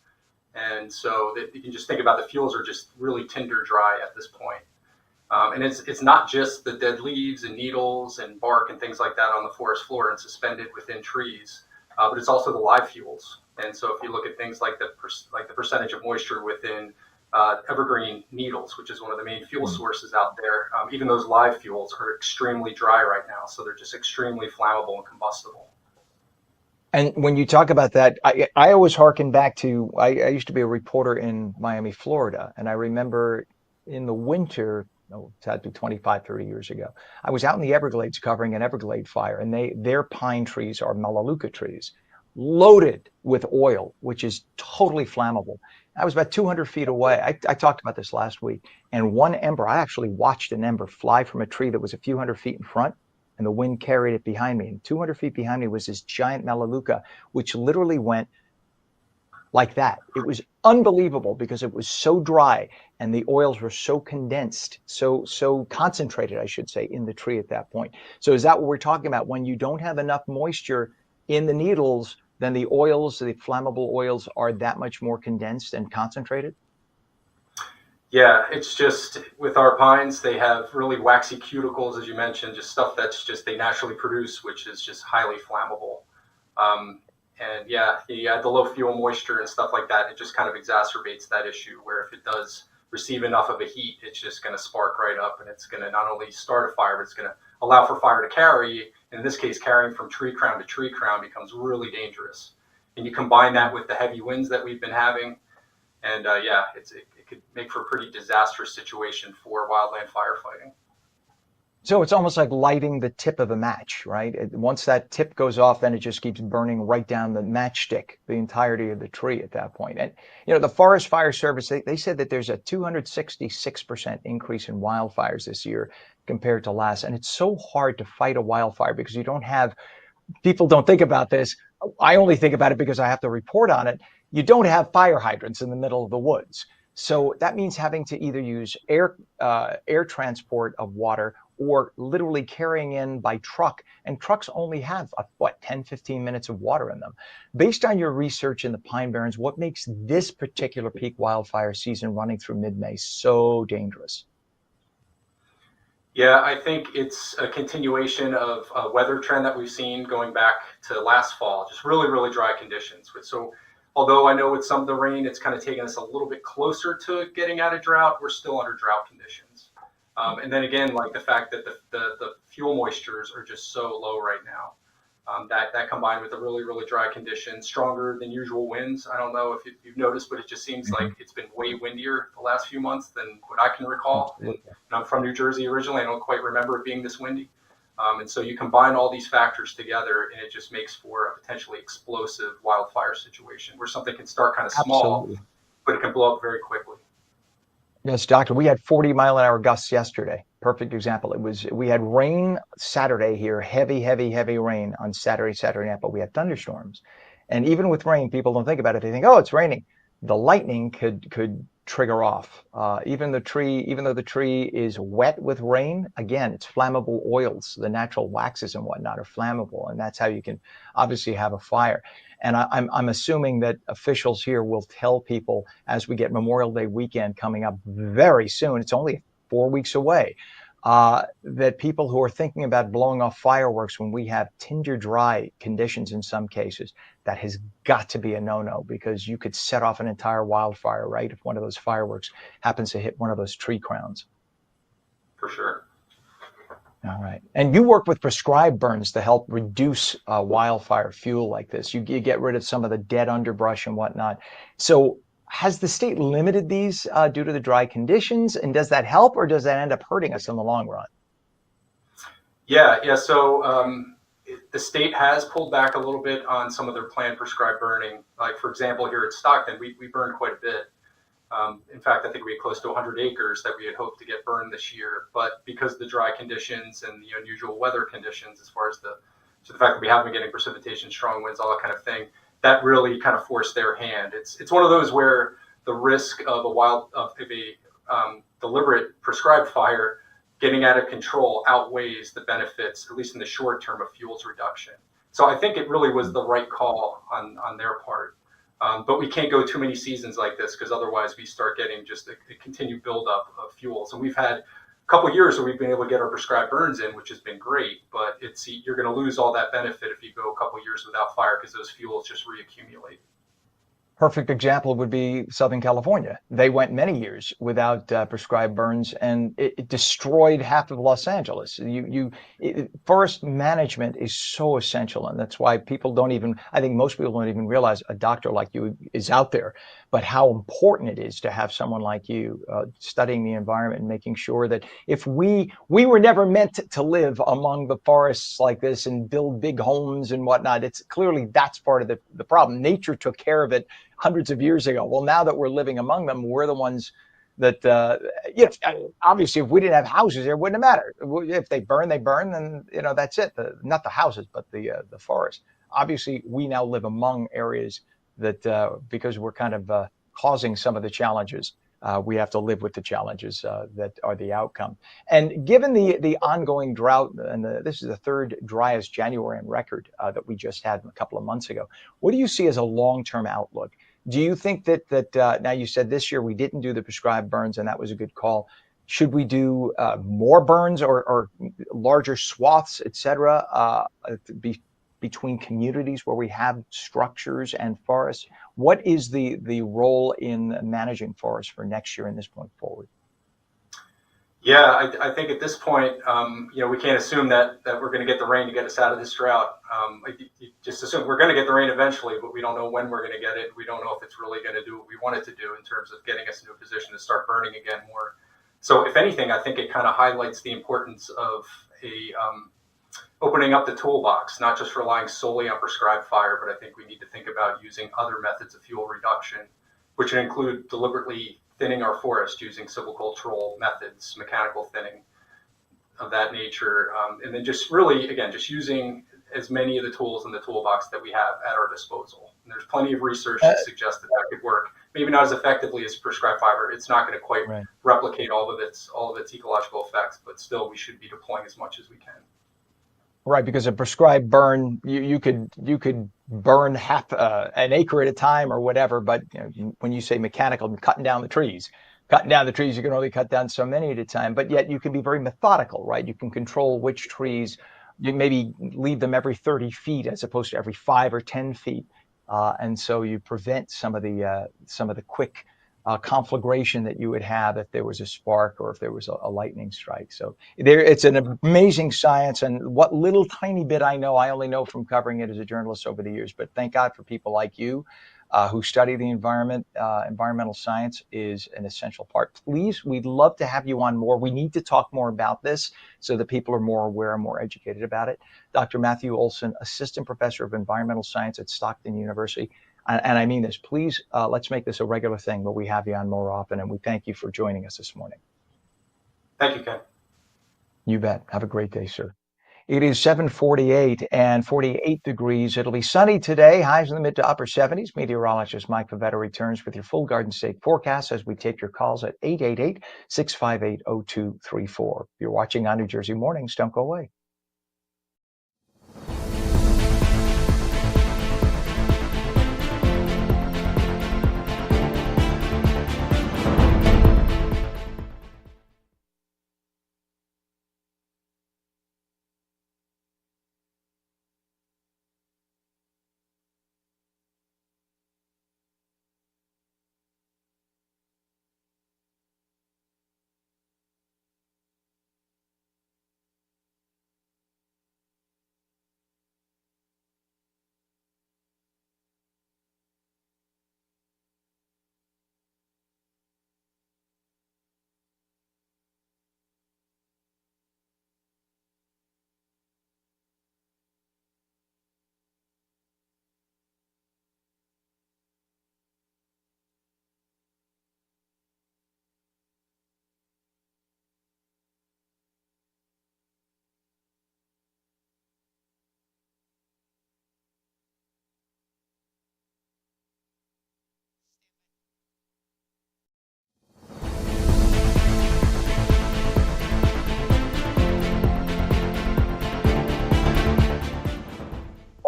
And so that you can just think about the fuels are just really tinder dry at this point. And it's not just the dead leaves and needles and bark and things like that on the forest floor and suspended within trees, but it's also the live fuels. And so if you look at things like the percentage of moisture within evergreen needles, which is one of the main fuel sources out there, even those live fuels are extremely dry right now. So they're just extremely flammable and combustible. And when you talk about that, I always harken back to I used to be a reporter in Miami, Florida, and I remember in the winter, oh, it had to be 25, 30 years ago, I was out in the Everglades covering an Everglade fire, and their pine trees are Melaleuca trees, loaded with oil, which is totally flammable. I was about 200 feet away. I talked about this last week, and one ember, I actually watched an ember fly from a tree that was a few hundred feet in front and the wind carried it behind me. And 200 feet behind me was this giant Melaleuca, which literally went like that. It was unbelievable because it was so dry and the oils were so condensed, so concentrated, I should say, in the tree at that point. So is that what we're talking about? When you don't have enough moisture in the needles, then the oils, the flammable oils, are that much more condensed and concentrated? Yeah, it's just with our pines, they have really waxy cuticles, as you mentioned, just stuff that's just they naturally produce, which is just highly flammable. And yeah, you add the low fuel moisture and stuff like that, it just kind of exacerbates that issue where if it does receive enough of a heat, it's just going to spark right up and it's going to not only start a fire, but it's going to allow for fire to carry. And in this case, carrying from tree crown to tree crown becomes really dangerous. And you combine that with the heavy winds that we've been having, and yeah, it could make for a pretty disastrous situation for wildland firefighting. So it's almost like lighting the tip of a match, right? Once that tip goes off, then it just keeps burning right down the matchstick, the entirety of the tree at that point. And, the Forest Fire Service, they said that there's a 266% increase in wildfires this year compared to last. And it's so hard to fight a wildfire because you don't have people don't think about this. I only think about it because I have to report on it. You don't have fire hydrants in the middle of the woods. So that means having to either use air transport of water or literally carrying in by truck. And trucks only have, 10, 15 minutes of water in them. Based on your research in the Pine Barrens, what makes this particular peak wildfire season running through mid-May so dangerous? Yeah, I think it's a continuation of a weather trend that we've seen going back to last fall, just really, really dry conditions. So, although I know with some of the rain, it's kind of taken us a little bit closer to getting out of drought, we're still under drought conditions. And then again, like the fact that the fuel moistures are just so low right now. That combined with the really, really dry conditions, stronger than usual winds. I don't know if you've noticed, but it just seems like it's been way windier the last few months than what I can recall. And I'm from New Jersey originally. I don't quite remember it being this windy. And so you combine all these factors together, and it just makes for a potentially explosive wildfire situation where something can start kind of small, Absolutely. but it can blow up very quickly. Yes, doctor. We had 40-mile-an-hour gusts yesterday. Perfect example. We had rain Saturday here, heavy, heavy, heavy rain on Saturday night, but we had thunderstorms. And even with rain, people don't think about it. They think, oh, it's raining. The lightning could trigger off. Even though the tree is wet with rain, again, it's flammable oils. The natural waxes and whatnot are flammable, and that's how you can obviously have a fire. And I'm assuming that officials here will tell people as we get Memorial Day weekend coming up very soon. It's only 4 weeks away. That people who are thinking about blowing off fireworks when we have tinder dry conditions in some cases, that has got to be a no-no because you could set off an entire wildfire, right? If one of those fireworks happens to hit one of those tree crowns. For sure. All right. And you work with prescribed burns to help reduce wildfire fuel like this. You get rid of some of the dead underbrush and whatnot. So has the state limited these due to the dry conditions? And does that help or does that end up hurting us in the long run? Yeah. So the state has pulled back a little bit on some of their planned prescribed burning. Like, for example, here at Stockton, we burned quite a bit. In fact, I think we had close to 100 acres that we had hoped to get burned this year. But because of the dry conditions and the unusual weather conditions, as far as the fact that we haven't been getting precipitation, strong winds, all that kind of thing, that really kind of forced their hand. It's one of those where the risk of a deliberate prescribed fire getting out of control outweighs the benefits, at least in the short term, of fuels reduction. So I think it really was the right call on their part. But we can't go too many seasons like this, because otherwise we start getting just a continued buildup of fuels. And we've had a couple of years where we've been able to get our prescribed burns in, which has been great. But you're going to lose all that benefit if you go a couple of years without fire, because those fuels just reaccumulate. Perfect example would be Southern California. They went many years without prescribed burns, and it destroyed half of Los Angeles. Forest management is so essential, and that's why people don't even, I think most people don't even realize a doctor like you is out there, but how important it is to have someone like you studying the environment and making sure that if we were never meant to live among the forests like this and build big homes and whatnot. It's clearly that's part of the problem. Nature took care of it hundreds of years ago. Well, now that we're living among them, we're the ones that, obviously, if we didn't have houses, it wouldn't have mattered. If they burn, then, that's it. Not the houses, but the forest. Obviously, we now live among areas that, because we're kind of causing some of the challenges, we have to live with the challenges that are the outcome. And given the ongoing drought, and this is the third driest January on record that we just had a couple of months ago, what do you see as a long-term outlook? Do you think that now you said this year we didn't do the prescribed burns, and that was a good call. Should we do more burns or larger swaths, et cetera, between communities where we have structures and forests? What is the role in managing forests for next year and this point forward? Yeah, I think at this point, we can't assume that we're going to get the rain to get us out of this drought. You just assume we're going to get the rain eventually, but we don't know when we're going to get it. We don't know if it's really going to do what we want it to do in terms of getting us into a position to start burning again more. So if anything, I think it kind of highlights the importance of opening up the toolbox, not just relying solely on prescribed fire, but I think we need to think about using other methods of fuel reduction, which would include deliberately thinning our forest using silvicultural methods, mechanical thinning of that nature, and then just really, again, just using as many of the tools in the toolbox that we have at our disposal. And there's plenty of research that suggests that could work. Maybe not as effectively as prescribed fiber. It's not going to quite replicate all of its ecological effects, but still, we should be deploying as much as we can. Right, because a prescribed burn, you could burn half an acre at a time or whatever. But when you say mechanical, cutting down the trees, you can only cut down so many at a time. But yet you can be very methodical, right? You can control which trees. You maybe leave them every 30 feet as opposed to every 5 or 10 feet, and so you prevent some of the quick conflagration that you would have if there was a spark or if there was a lightning strike. So it's an amazing science, and what little tiny bit I know, I only know from covering it as a journalist over the years. But thank God for people like you who study the environment. Environmental science is an essential part. Please, we'd love to have you on more. We need to talk more about this so that people are more aware and more educated about it. Dr. Matthew Olson, Assistant Professor of Environmental Science at Stockton University. And I mean this, please, let's make this a regular thing where we have you on more often, and we thank you for joining us this morning. Thank you, Ken. You bet. Have a great day, sir. It is 7:48 and 48 degrees. It'll be sunny today, highs in the mid to upper 70s. Meteorologist Mike Favetta returns with your full Garden State forecast as we take your calls at 888-658-0234. You're watching on New Jersey Mornings. Don't go away.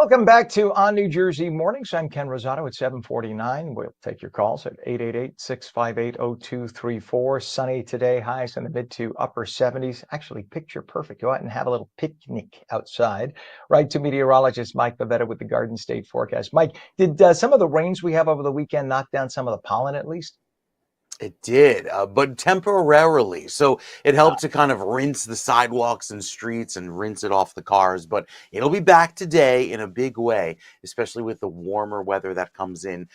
Welcome back to On New Jersey Mornings. I'm Ken Rosato at 7:49. We'll take your calls at 888-658-0234. Sunny today, highs in the mid to upper 70s. Actually, picture perfect. Go out and have a little picnic outside. Right to meteorologist Mike Favetta with the Garden State forecast. Mike, did some of the rains we have over the weekend knock down some of the pollen at least? It did, but temporarily. So it helped to kind of rinse the sidewalks and streets and rinse it off the cars. But it'll be back today in a big way, especially with the warmer weather that comes in.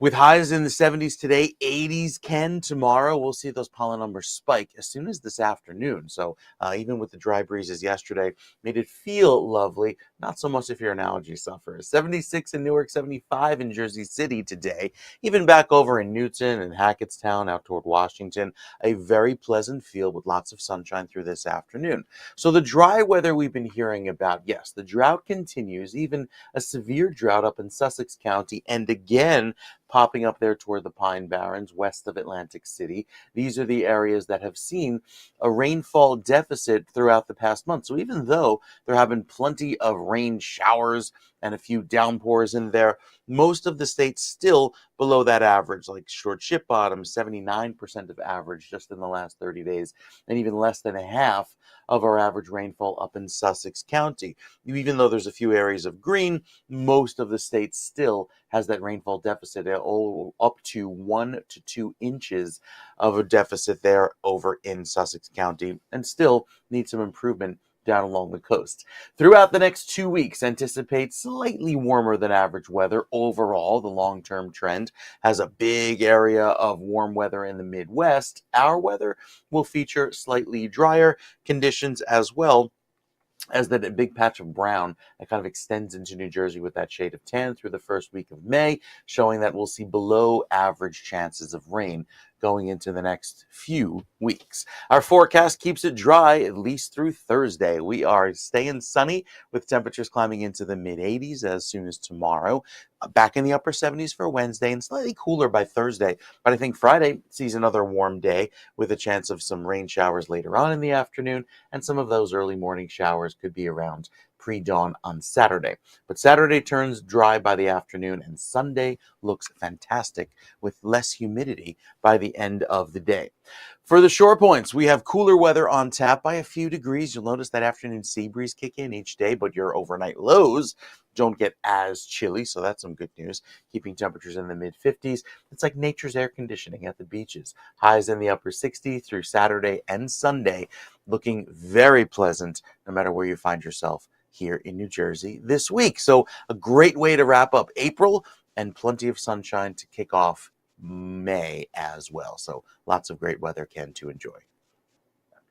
With highs in the 70s today, 80s, Ken. Tomorrow, we'll see those pollen numbers spike as soon as this afternoon. So even with the dry breezes yesterday, made it feel lovely. Not so much if you're an allergy sufferer. 76 in Newark, 75 in Jersey City today. Even back over in Newton and Hackettstown out toward Washington, a very pleasant feel with lots of sunshine through this afternoon. So the dry weather we've been hearing about, yes, the drought continues, even a severe drought up in Sussex County, and again, popping up there toward the Pine Barrens west of Atlantic City. These are the areas that have seen a rainfall deficit throughout the past month. So even though there have been plenty of rain showers and a few downpours in there, most of the states still below that average, like Short Ship Bottom, 79% of average just in the last 30 days, and even less than a half of our average rainfall up in Sussex County. Even though there's a few areas of green, most of the state still has that rainfall deficit up to 1 to 2 inches of a deficit there over in Sussex County, and still need some improvement down along the coast. Throughout the next 2 weeks, anticipate slightly warmer than average weather. Overall, the long-term trend has a big area of warm weather in the Midwest. Our weather will feature slightly drier conditions as well as that big patch of brown that kind of extends into New Jersey with that shade of tan through the first week of May, showing that we'll see below average chances of rain going into the next few weeks. Our forecast keeps it dry at least through Thursday. We are staying sunny with temperatures climbing into the mid 80s as soon as tomorrow. Back in the upper 70s for Wednesday and slightly cooler by Thursday. But I think Friday sees another warm day with a chance of some rain showers later on in the afternoon, and some of those early morning showers could be around pre-dawn on Saturday. But Saturday turns dry by the afternoon, and Sunday looks fantastic with less humidity by the end of the day. For the shore points, we have cooler weather on tap by a few degrees. You'll notice that afternoon sea breeze kick in each day, but your overnight lows don't get as chilly, so that's some good news. Keeping temperatures in the mid-50s. It's like nature's air conditioning at the beaches. Highs in the upper 60s through Saturday and Sunday, looking very pleasant no matter where you find yourself here in New Jersey this week. So a great way to wrap up April, and plenty of sunshine to kick off May as well. So lots of great weather, Ken, to enjoy.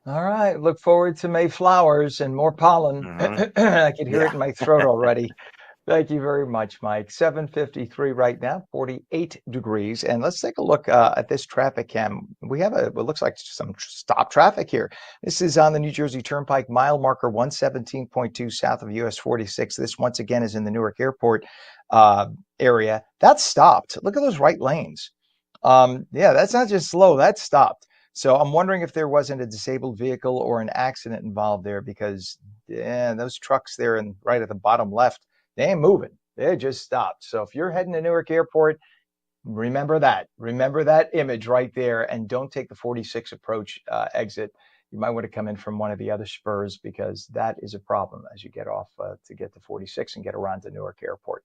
All right. Look forward to May flowers and more pollen. I can hear it Yeah. in my throat already. Thank you very much, Mike. 7:53 right now, 48 degrees. And let's take a look at this traffic cam. We have what looks like some stop traffic here. This is on the New Jersey Turnpike, mile marker 117.2 south of US 46. This once again is in the Newark Airport area. That's stopped. Look at those right lanes. Yeah, that's not just slow, that's stopped. So I'm wondering if there wasn't a disabled vehicle or an accident involved there, because those trucks there and right at the bottom left, they ain't moving. They just stopped. So if you're heading to Newark Airport, remember that. Remember that image right there, and don't take the 46 approach exit. You might want to come in from one of the other spurs, because that is a problem as you get off to get to 46 and get around to Newark Airport.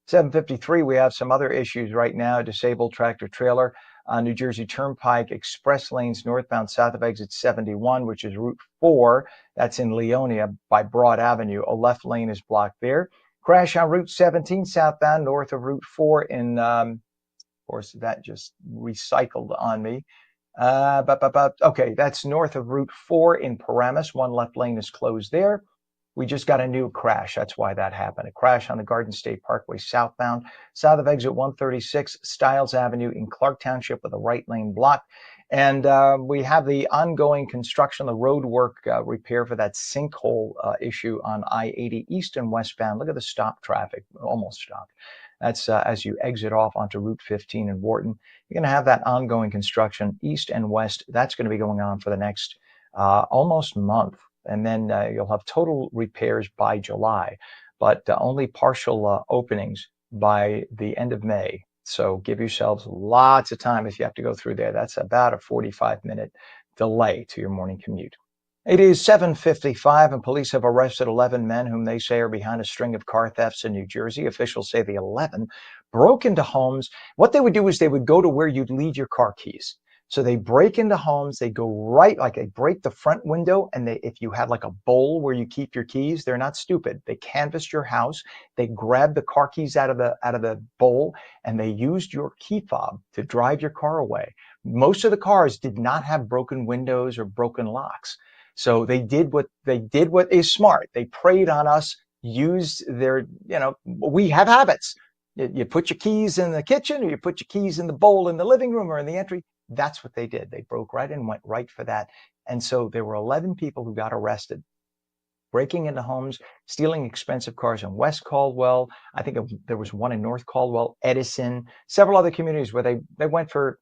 7:53, we have some other issues right now. Disabled tractor trailer on New Jersey Turnpike, express lanes northbound south of exit 71, which is Route 4. That's in Leonia by Broad Avenue. A left lane is blocked there. Crash on Route 17 southbound north of Route 4 in, of course, that just recycled on me. Okay, that's north of Route 4 in Paramus. One left lane is closed there. We just got a new crash. That's why that happened. A crash on the Garden State Parkway southbound, south of exit 136, Stiles Avenue in Clark Township with a right lane blocked. And we have the ongoing construction, the road work repair for that sinkhole issue on I-80 east and westbound. Look at the stop traffic, almost stopped. That's as you exit off onto Route 15 in Wharton. You're going to have that ongoing construction east and west. That's going to be going on for the next almost month. And then you'll have total repairs by July. but only partial openings by the end of May. So give yourselves lots of time if you have to go through there. That's about a 45-minute delay to your morning commute. It is 7:55 and police have arrested 11 men whom they say are behind a string of car thefts in New Jersey. Officials say the 11 broke into homes. What they would do is they would go to where you'd leave your car keys. So they break into homes, they go right, like they break the front window, and if you have like a bowl where you keep your keys, they're not stupid. They canvassed your house, they grabbed the car keys out of the bowl, and they used your key fob to drive your car away. Most of the cars did not have broken windows or broken locks. So they did what is smart. They preyed on us, used their, we have habits. You put your keys in the kitchen, or you put your keys in the bowl in the living room or in the entry. That's what they did. They broke right in, went right for that. And so there were 11 people who got arrested, breaking into homes, stealing expensive cars in West Caldwell. I think there was one in North Caldwell, Edison, several other communities where they went for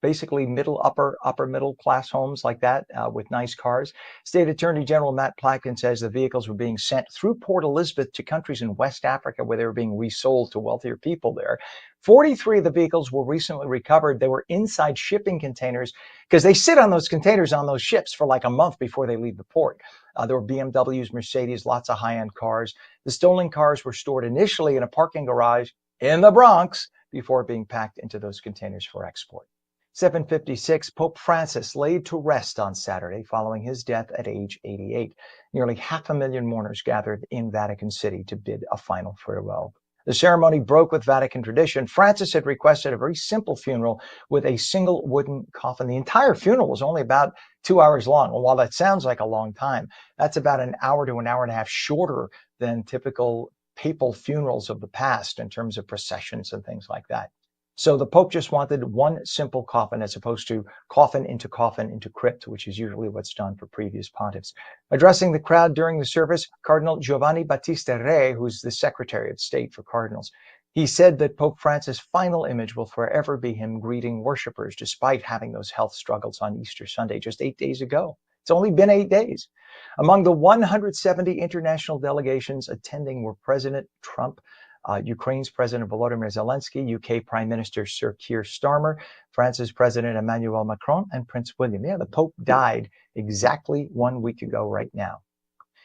basically upper middle class homes like that with nice cars. State Attorney General Matt Platkin says the vehicles were being sent through Port Elizabeth to countries in West Africa where they were being resold to wealthier people there. 43 of the vehicles were recently recovered. They were inside shipping containers because they sit on those containers on those ships for like a month before they leave the port. There were BMWs, Mercedes, lots of high-end cars. The stolen cars were stored initially in a parking garage in the Bronx before being packed into those containers for export. 7:56, Pope Francis laid to rest on Saturday following his death at age 88. Nearly 500,000 mourners gathered in Vatican City to bid a final farewell. The ceremony broke with Vatican tradition. Francis had requested a very simple funeral with a single wooden coffin. The entire funeral was only about 2 hours long. And while that sounds like a long time, that's about an hour to an hour and a half shorter than typical papal funerals of the past in terms of processions and things like that. So the Pope just wanted one simple coffin as opposed to coffin into crypt, which is usually what's done for previous pontiffs. Addressing the crowd during the service, Cardinal Giovanni Battista Re, who's the Secretary of State for Cardinals, he said that Pope Francis' final image will forever be him greeting worshipers despite having those health struggles on Easter Sunday just 8 days ago. It's only been 8 days. Among the 170 international delegations attending were President Trump, Ukraine's President Volodymyr Zelensky, UK Prime Minister Sir Keir Starmer, France's President Emmanuel Macron, and Prince William. Yeah, the Pope died exactly 1 week ago right now.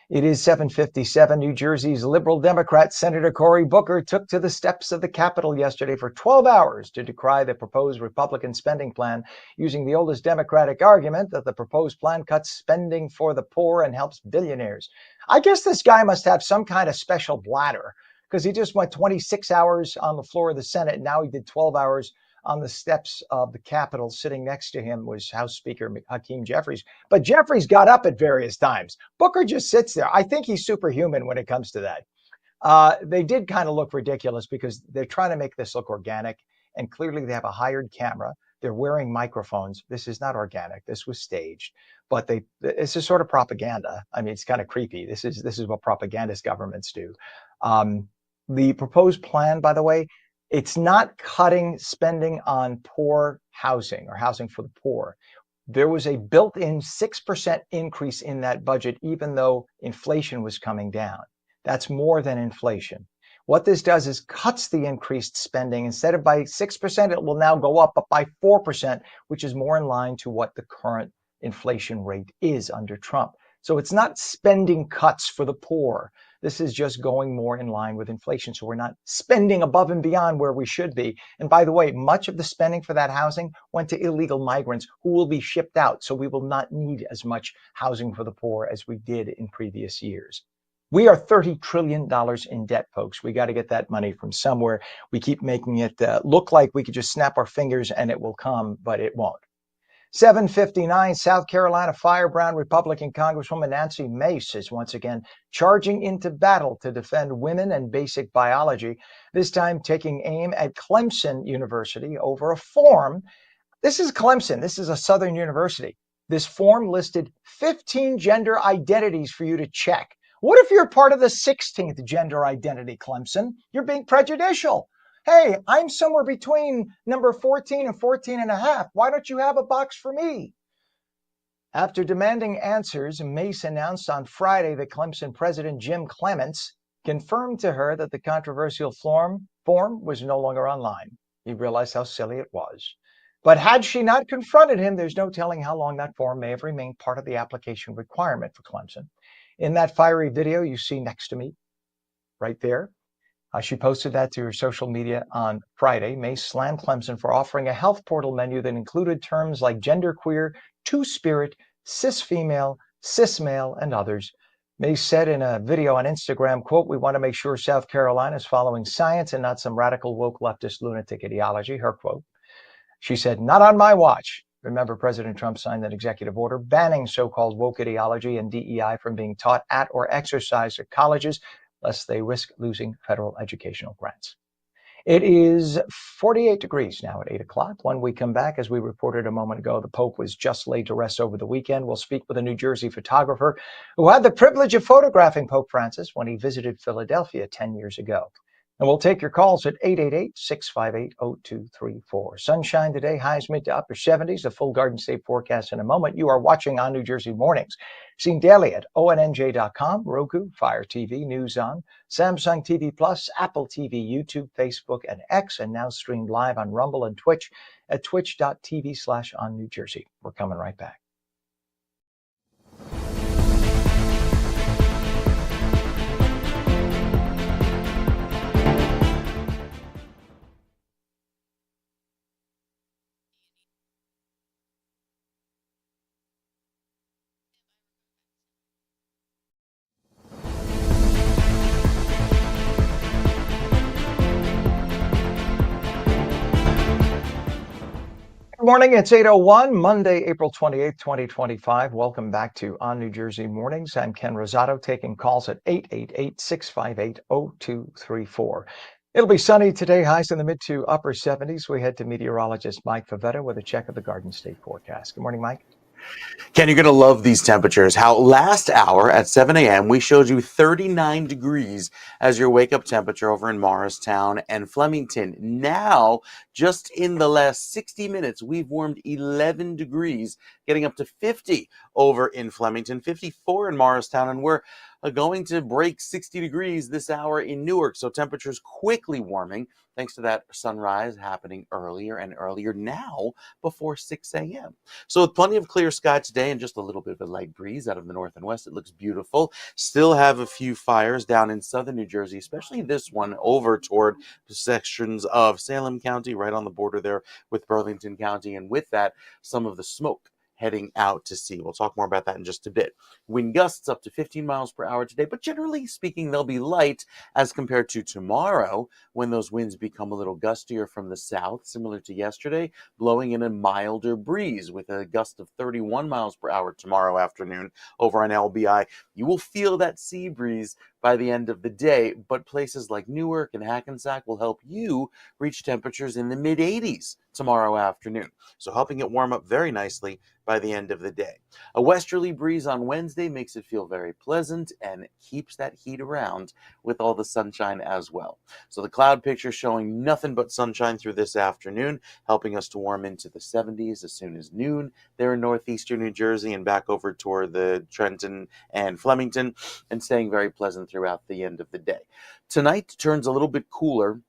It is 7:57. New Jersey's Liberal Democrat Senator Cory Booker took to the steps of the Capitol yesterday for 12 hours to decry the proposed Republican spending plan, using the oldest Democratic argument that the proposed plan cuts spending for the poor and helps billionaires. I guess this guy must have some kind of special bladder, because he just went 26 hours on the floor of the Senate, and now he did 12 hours on the steps of the Capitol. Sitting next to him was House Speaker Hakeem Jeffries. But Jeffries got up at various times. Booker just sits there. I think he's superhuman when it comes to that. They did kind of look ridiculous because they're trying to make this look organic, and clearly they have a hired camera. They're wearing microphones. This is not organic. This was staged. But this is sort of propaganda. I mean, it's kind of creepy. This is what propagandist governments do. The proposed plan, by the way, it's not cutting spending on poor housing or housing for the poor. There was a built-in 6% increase in that budget, even though inflation was coming down. That's more than inflation. What this does is cuts the increased spending. Instead of by 6%, it will now go up, but by 4%, which is more in line to what the current inflation rate is under Trump. So it's not spending cuts for the poor. This is just going more in line with inflation. So we're not spending above and beyond where we should be. And by the way, much of the spending for that housing went to illegal migrants who will be shipped out. So we will not need as much housing for the poor as we did in previous years. We are $30 trillion in debt, folks. We got to get that money from somewhere. We keep making it look like we could just snap our fingers and it will come, but it won't. 7:59, South Carolina firebrand Republican Congresswoman Nancy Mace is once again charging into battle to defend women and basic biology, this time taking aim at Clemson University over a form. This is Clemson. This is a Southern university. This form listed 15 gender identities for you to check. What if you're part of the 16th gender identity, Clemson? You're being prejudicial. Hey, I'm somewhere between number 14 and 14 and a half. Why don't you have a box for me? After demanding answers, Mace announced on Friday that Clemson President Jim Clements confirmed to her that the controversial form was no longer online. He realized how silly it was. But had she not confronted him, there's no telling how long that form may have remained part of the application requirement for Clemson. In that fiery video you see next to me, right there, she posted that to her social media on Friday. May slammed Clemson for offering a health portal menu that included terms like genderqueer, two-spirit, cis-female, cis-male, and others. May said in a video on Instagram, quote, "We want to make sure South Carolina is following science and not some radical woke leftist lunatic ideology," her quote. She said, "Not on my watch." Remember, President Trump signed an executive order banning so-called woke ideology and DEI from being taught at or exercised at colleges, lest they risk losing federal educational grants. It is 48 degrees now at 8 o'clock. When we come back, as we reported a moment ago, the Pope was just laid to rest over the weekend. We'll speak with a New Jersey photographer who had the privilege of photographing Pope Francis when he visited Philadelphia 10 years ago. And we'll take your calls at 888-658-0234. Sunshine today, highs mid to upper 70s, a full Garden State forecast in a moment. You are watching On New Jersey Mornings, seen daily at ONNJ.com, Roku, Fire TV, News On, Samsung TV Plus, Apple TV, YouTube, Facebook, and X, and now streamed live on Rumble and Twitch at twitch.tv/OnNewJersey. We're coming right back. Good morning. It's 8:01, Monday, April 28th, 2025. Welcome back to On New Jersey Mornings. I'm Ken Rosato, taking calls at 888-658-0234. It'll be sunny today, highs in the mid to upper 70s. We head to meteorologist Mike Favetta with a check of the Garden State forecast. Good morning, Mike. Ken, you're going to love these temperatures. How last hour at 7 a.m. we showed you 39 degrees as your wake-up temperature over in Morristown and Flemington. Now, just in the last 60 minutes, we've warmed 11 degrees, getting up to 50 over in Flemington, 54 in Morristown, and we're going to break 60 degrees this hour in Newark. So temperatures quickly warming thanks to that sunrise happening earlier and earlier now before 6 a.m. So with plenty of clear sky today and just a little bit of a light breeze out of the north and west, it looks beautiful. Still have a few fires down in southern New Jersey, especially this one over toward sections of Salem County, right on the border there with Burlington County. And with that, some of the smoke heading out to sea. We'll talk more about that in just a bit. Wind gusts up to 15 miles per hour today, but generally speaking, they'll be light as compared to tomorrow when those winds become a little gustier from the south, similar to yesterday, blowing in a milder breeze with a gust of 31 miles per hour tomorrow afternoon over on LBI. You will feel that sea breeze by the end of the day, but places like Newark and Hackensack will help you reach temperatures in the mid-80s tomorrow afternoon. So helping it warm up very nicely by the end of the day. A westerly breeze on Wednesday makes it feel very pleasant and keeps that heat around with all the sunshine as well. So the cloud picture showing nothing but sunshine through this afternoon, helping us to warm into the 70s as soon as noon there in northeastern New Jersey and back over toward the Trenton and Flemington, and staying very pleasant throughout the end of the day. Tonight turns a little bit cooler.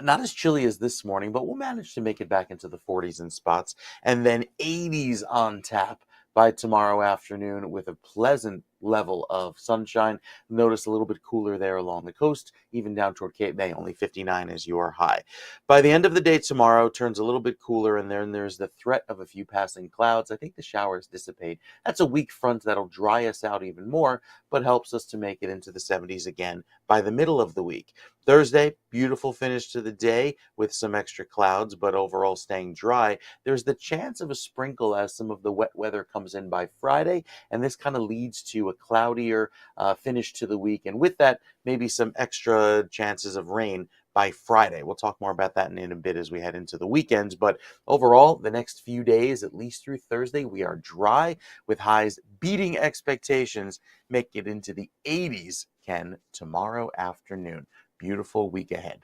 Not as chilly as this morning, but we'll manage to make it back into the 40s in spots, and then 80s on tap by tomorrow afternoon with a pleasant level of sunshine. Notice a little bit cooler there along the coast, even down toward Cape May, only 59 is your high. By the end of the day tomorrow, turns a little bit cooler, and then there's the threat of a few passing clouds. I think the showers dissipate. That's a weak front that'll dry us out even more, but helps us to make it into the 70s again by the middle of the week. Thursday, beautiful finish to the day with some extra clouds, but overall staying dry. There's the chance of a sprinkle as some of the wet weather comes in by Friday, and this kind of leads to a cloudier finish to the week. And with that, maybe some extra chances of rain by Friday. We'll talk more about that in a bit as we head into the weekends. But overall, the next few days, at least through Thursday, we are dry with highs beating expectations, make it into the 80s, Ken, tomorrow afternoon. Beautiful week ahead.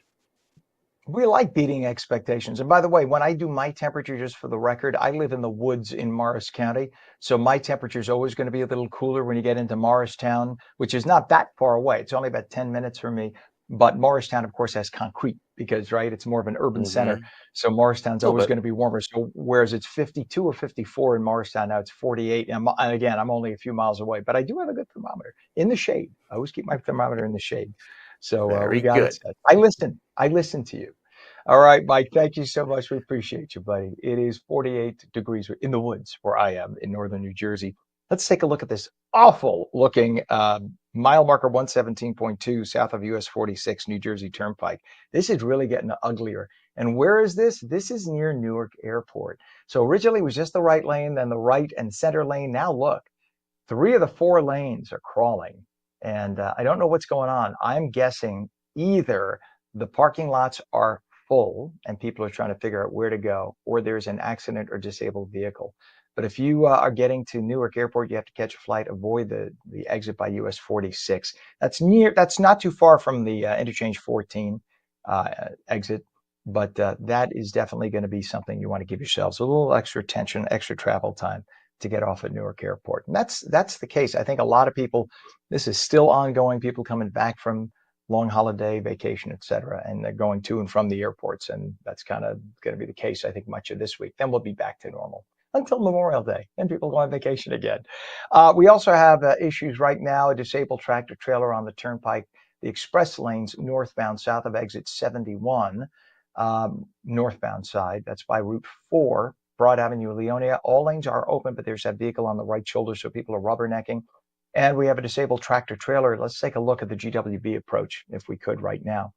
We like beating expectations. And by the way, when I do my temperature, just for the record, I live in the woods in Morris County. So my temperature is always going to be a little cooler when you get into Morristown, which is not that far away. It's only about 10 minutes from me. But Morristown, of course, has concrete because, right, it's more of an urban center. Mm-hmm. So Morristown's A little always bit. going to be warmer. So whereas it's 52 or 54 in Morristown, now it's 48. And again, I'm only a few miles away, but I do have a good thermometer in the shade. I always keep my thermometer in the shade. So we Very got it good. set. I listen. I listen to you. All right, Mike, thank you so much. We appreciate you, buddy. It is 48 degrees in the woods where I am in northern New Jersey. Let's take a look at this awful looking mile marker 117.2 south of US 46 New Jersey Turnpike. This is really getting uglier. And where is this? This is near Newark Airport. So originally it was just the right lane, then the right and center lane. Now look, 3 of the 4 lanes are crawling. And I don't know what's going on. I'm guessing either the parking lots are full and people are trying to figure out where to go, or there's an accident or disabled vehicle. But if you are getting to Newark Airport, you have to catch a flight, avoid the exit by US 46. That's not too far from the interchange 14 exit, but that is definitely going to be something you want to give yourselves a little extra attention, extra travel time to get off at Newark Airport. And that's the case. I think a lot of people, this is still ongoing, people coming back from long holiday, vacation, etc., and they're going to and from the airports. And that's kind of going to be the case, I think, much of this week. Then we'll be back to normal until Memorial Day, and people go on vacation again. We also have issues right now, a disabled tractor trailer on the turnpike, the express lanes northbound south of exit 71, northbound side. That's by Route 4, Broad Avenue, Leonia. All lanes are open, but there's that vehicle on the right shoulder, so people are rubbernecking. And we have a disabled tractor trailer. Let's take a look at the GWB approach, if we could right now.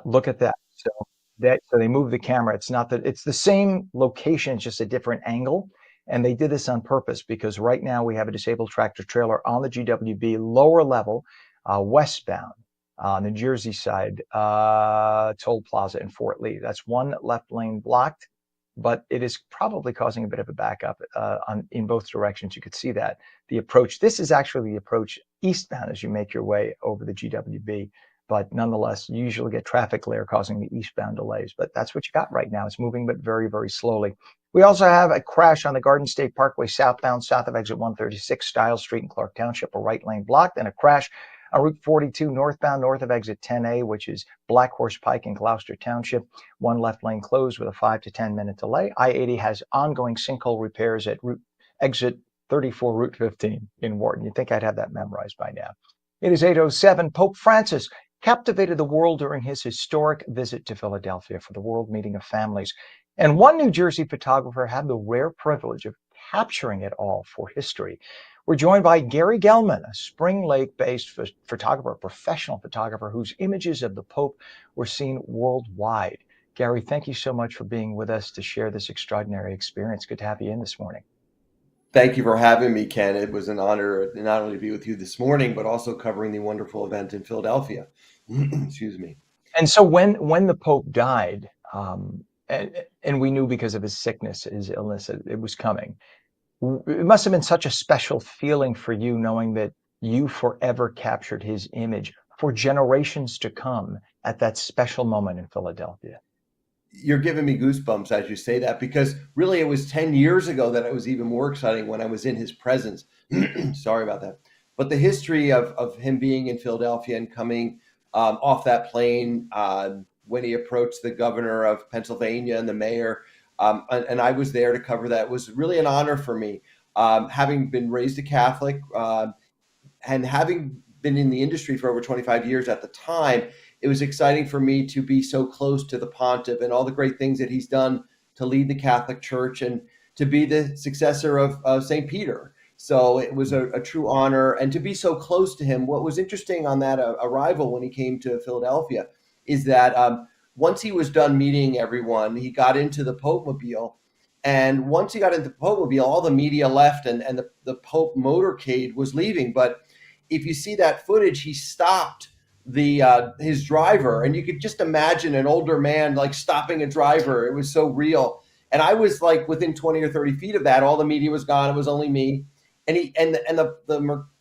Look at that. So they move the camera. It's not that it's the same location, it's just a different angle. And they did this on purpose because right now we have a disabled tractor trailer on the GWB lower level, westbound on the Jersey side, Toll Plaza in Fort Lee. That's one left lane blocked, but it is probably causing a bit of a backup in both directions. You could see that. The approach, this is actually the approach eastbound as you make your way over the GWB. But nonetheless, you usually get traffic glare causing the eastbound delays. But that's what you got right now. It's moving, but very, very slowly. We also have a crash on the Garden State Parkway southbound, south of exit 136, Stiles Street in Clark Township, a right lane blocked, and a crash on Route 42 northbound, north of exit 10A, which is Black Horse Pike in Gloucester Township. One left lane closed with a 5 to 10 minute delay. I-80 has ongoing sinkhole repairs at exit 34, Route 15 in Wharton. You'd think I'd have that memorized by now. It is 8:07. Pope Francis captivated the world during his historic visit to Philadelphia for the World Meeting of Families. And one New Jersey photographer had the rare privilege of capturing it all for history. We're joined by Gary Gelman, a Spring Lake-based photographer, professional photographer, whose images of the Pope were seen worldwide. Gary, thank you so much for being with us to share this extraordinary experience. Good to have you in this morning. Thank you for having me, Ken. It was an honor not only to be with you this morning, but also covering the wonderful event in Philadelphia. Excuse me. And so when the Pope died, and we knew because of his sickness, his illness, it was coming. It must have been such a special feeling for you knowing that you forever captured his image for generations to come at that special moment in Philadelphia. You're giving me goosebumps as you say that, because really it was 10 years ago that it was even more exciting when I was in his presence. Sorry about that. But the history of him being in Philadelphia and coming off that plane when he approached the governor of Pennsylvania and the mayor, and I was there to cover that, was really an honor for me. Having been raised a Catholic and having been in the industry for over 25 years at the time, it was exciting for me to be so close to the pontiff and all the great things that he's done to lead the Catholic Church and to be the successor of St. Peter. So it was a true honor, and to be so close to him. What was interesting on that arrival when he came to Philadelphia is that once he was done meeting everyone, he got into the Pope Mobile. And once he got into the Pope Mobile, all the media left and the Pope motorcade was leaving. But if you see that footage, he stopped his driver, and you could just imagine an older man like stopping a driver. It was so real. And I was like within 20 or 30 feet of that. All the media was gone. It was only me. And the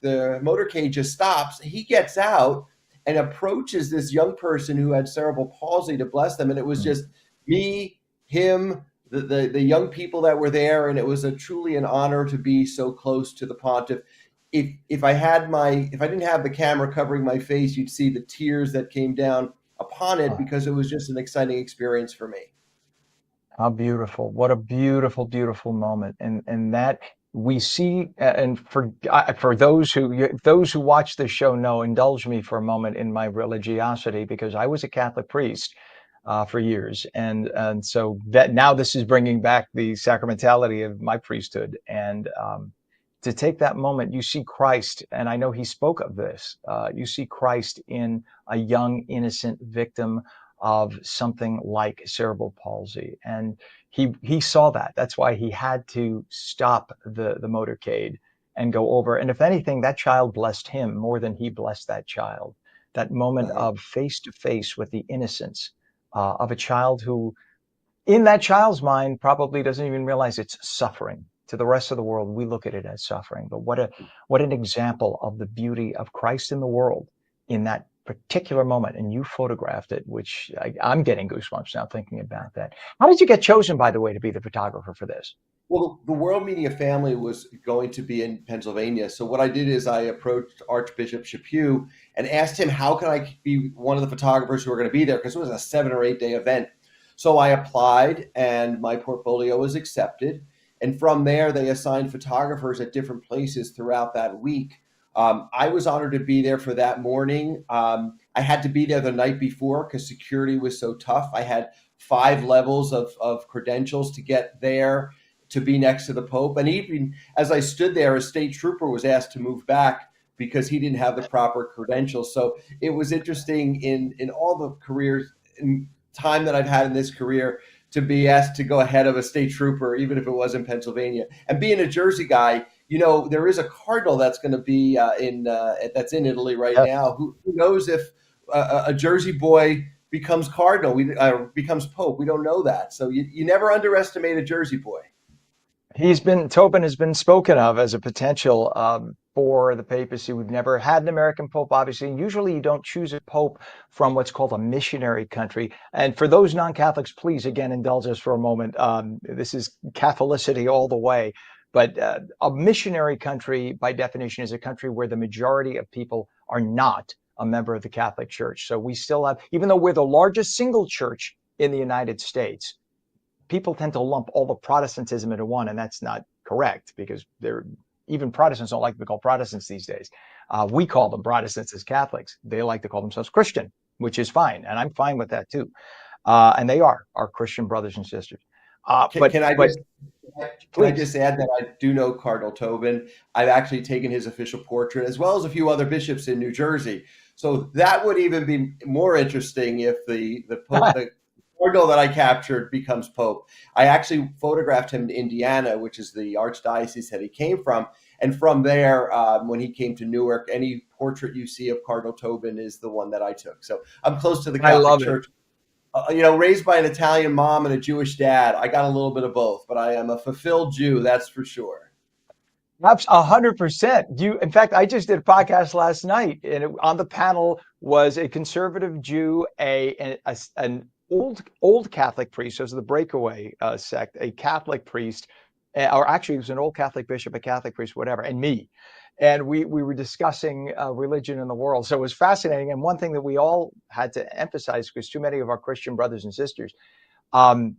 motorcade just stops. He gets out, and approaches this young person who had cerebral palsy to bless them. And it was just me, him, the young people that were there. And it was truly an honor to be so close to the pontiff. If I didn't have the camera covering my face, you'd see the tears that came down upon it, because it was just an exciting experience for me. How beautiful. What a beautiful, beautiful moment. And that we see, and for those who watch this show know, indulge me for a moment in my religiosity, because I was a Catholic priest for years. And so that now this is bringing back the sacramentality of my priesthood. And to take that moment, you see Christ, and I know he spoke of this, you see Christ in a young, innocent victim of something like cerebral palsy. And he saw that. That's why he had to stop the motorcade and go over. And if anything, that child blessed him more than he blessed that child. That moment of face to face with the innocence of a child who, in that child's mind, probably doesn't even realize it's suffering. To the rest of the world, we look at it as suffering. But what an example of the beauty of Christ in the world in that particular moment. And you photographed it, which I'm getting goosebumps now thinking about that. How did you get chosen, by the way, to be the photographer for this? Well, the World Media Family was going to be in Pennsylvania. So what I did is I approached Archbishop Chaput and asked him, how can I be one of the photographers who are going to be there? Because it was a 7 or 8 day event. So I applied and my portfolio was accepted. And from there, they assigned photographers at different places throughout that week. I was honored to be there for that morning. I had to be there the night before because security was so tough. I had 5 levels of credentials to get there, to be next to the Pope. And even as I stood there, a state trooper was asked to move back because he didn't have the proper credentials. So it was interesting in all the careers and time that I've had in this career to be asked to go ahead of a state trooper, even if it was in Pennsylvania. And being a Jersey guy, there is a cardinal that's going to be that's in Italy right now. Who knows if a Jersey boy becomes cardinal, becomes Pope? We don't know that. So you never underestimate a Jersey boy. Tobin has been spoken of as a potential for the papacy. We've never had an American pope, obviously. And usually you don't choose a pope from what's called a missionary country. And for those non-Catholics, please, again, indulge us for a moment. This is Catholicity all the way. But a missionary country, by definition, is a country where the majority of people are not a member of the Catholic Church. So we still have, even though we're the largest single church in the United States, people tend to lump all the Protestantism into one, and that's not correct, because even Protestants don't like to be called Protestants these days. We call them Protestants as Catholics. They like to call themselves Christian, which is fine, and I'm fine with that too. And they are our Christian brothers and sisters. Can I just add that I do know Cardinal Tobin. I've actually taken his official portrait, as well as a few other bishops in New Jersey. So that would even be more interesting if the Pope, the cardinal that I captured, becomes Pope. I actually photographed him in Indiana, which is the archdiocese that he came from. And from there, when he came to Newark, any portrait you see of Cardinal Tobin is the one that I took. So I'm close to the Catholic Church. Raised by an Italian mom and a Jewish dad, I got a little bit of both, but I am a fulfilled Jew, that's for sure. That's 100%. In fact, I just did a podcast last night, and on the panel was a conservative Jew, an old Catholic priest, so it was the breakaway sect, a Catholic priest, or actually it was an old Catholic bishop, a Catholic priest, whatever, and me. And we were discussing religion in the world. So it was fascinating. And one thing that we all had to emphasize, because too many of our Christian brothers and sisters are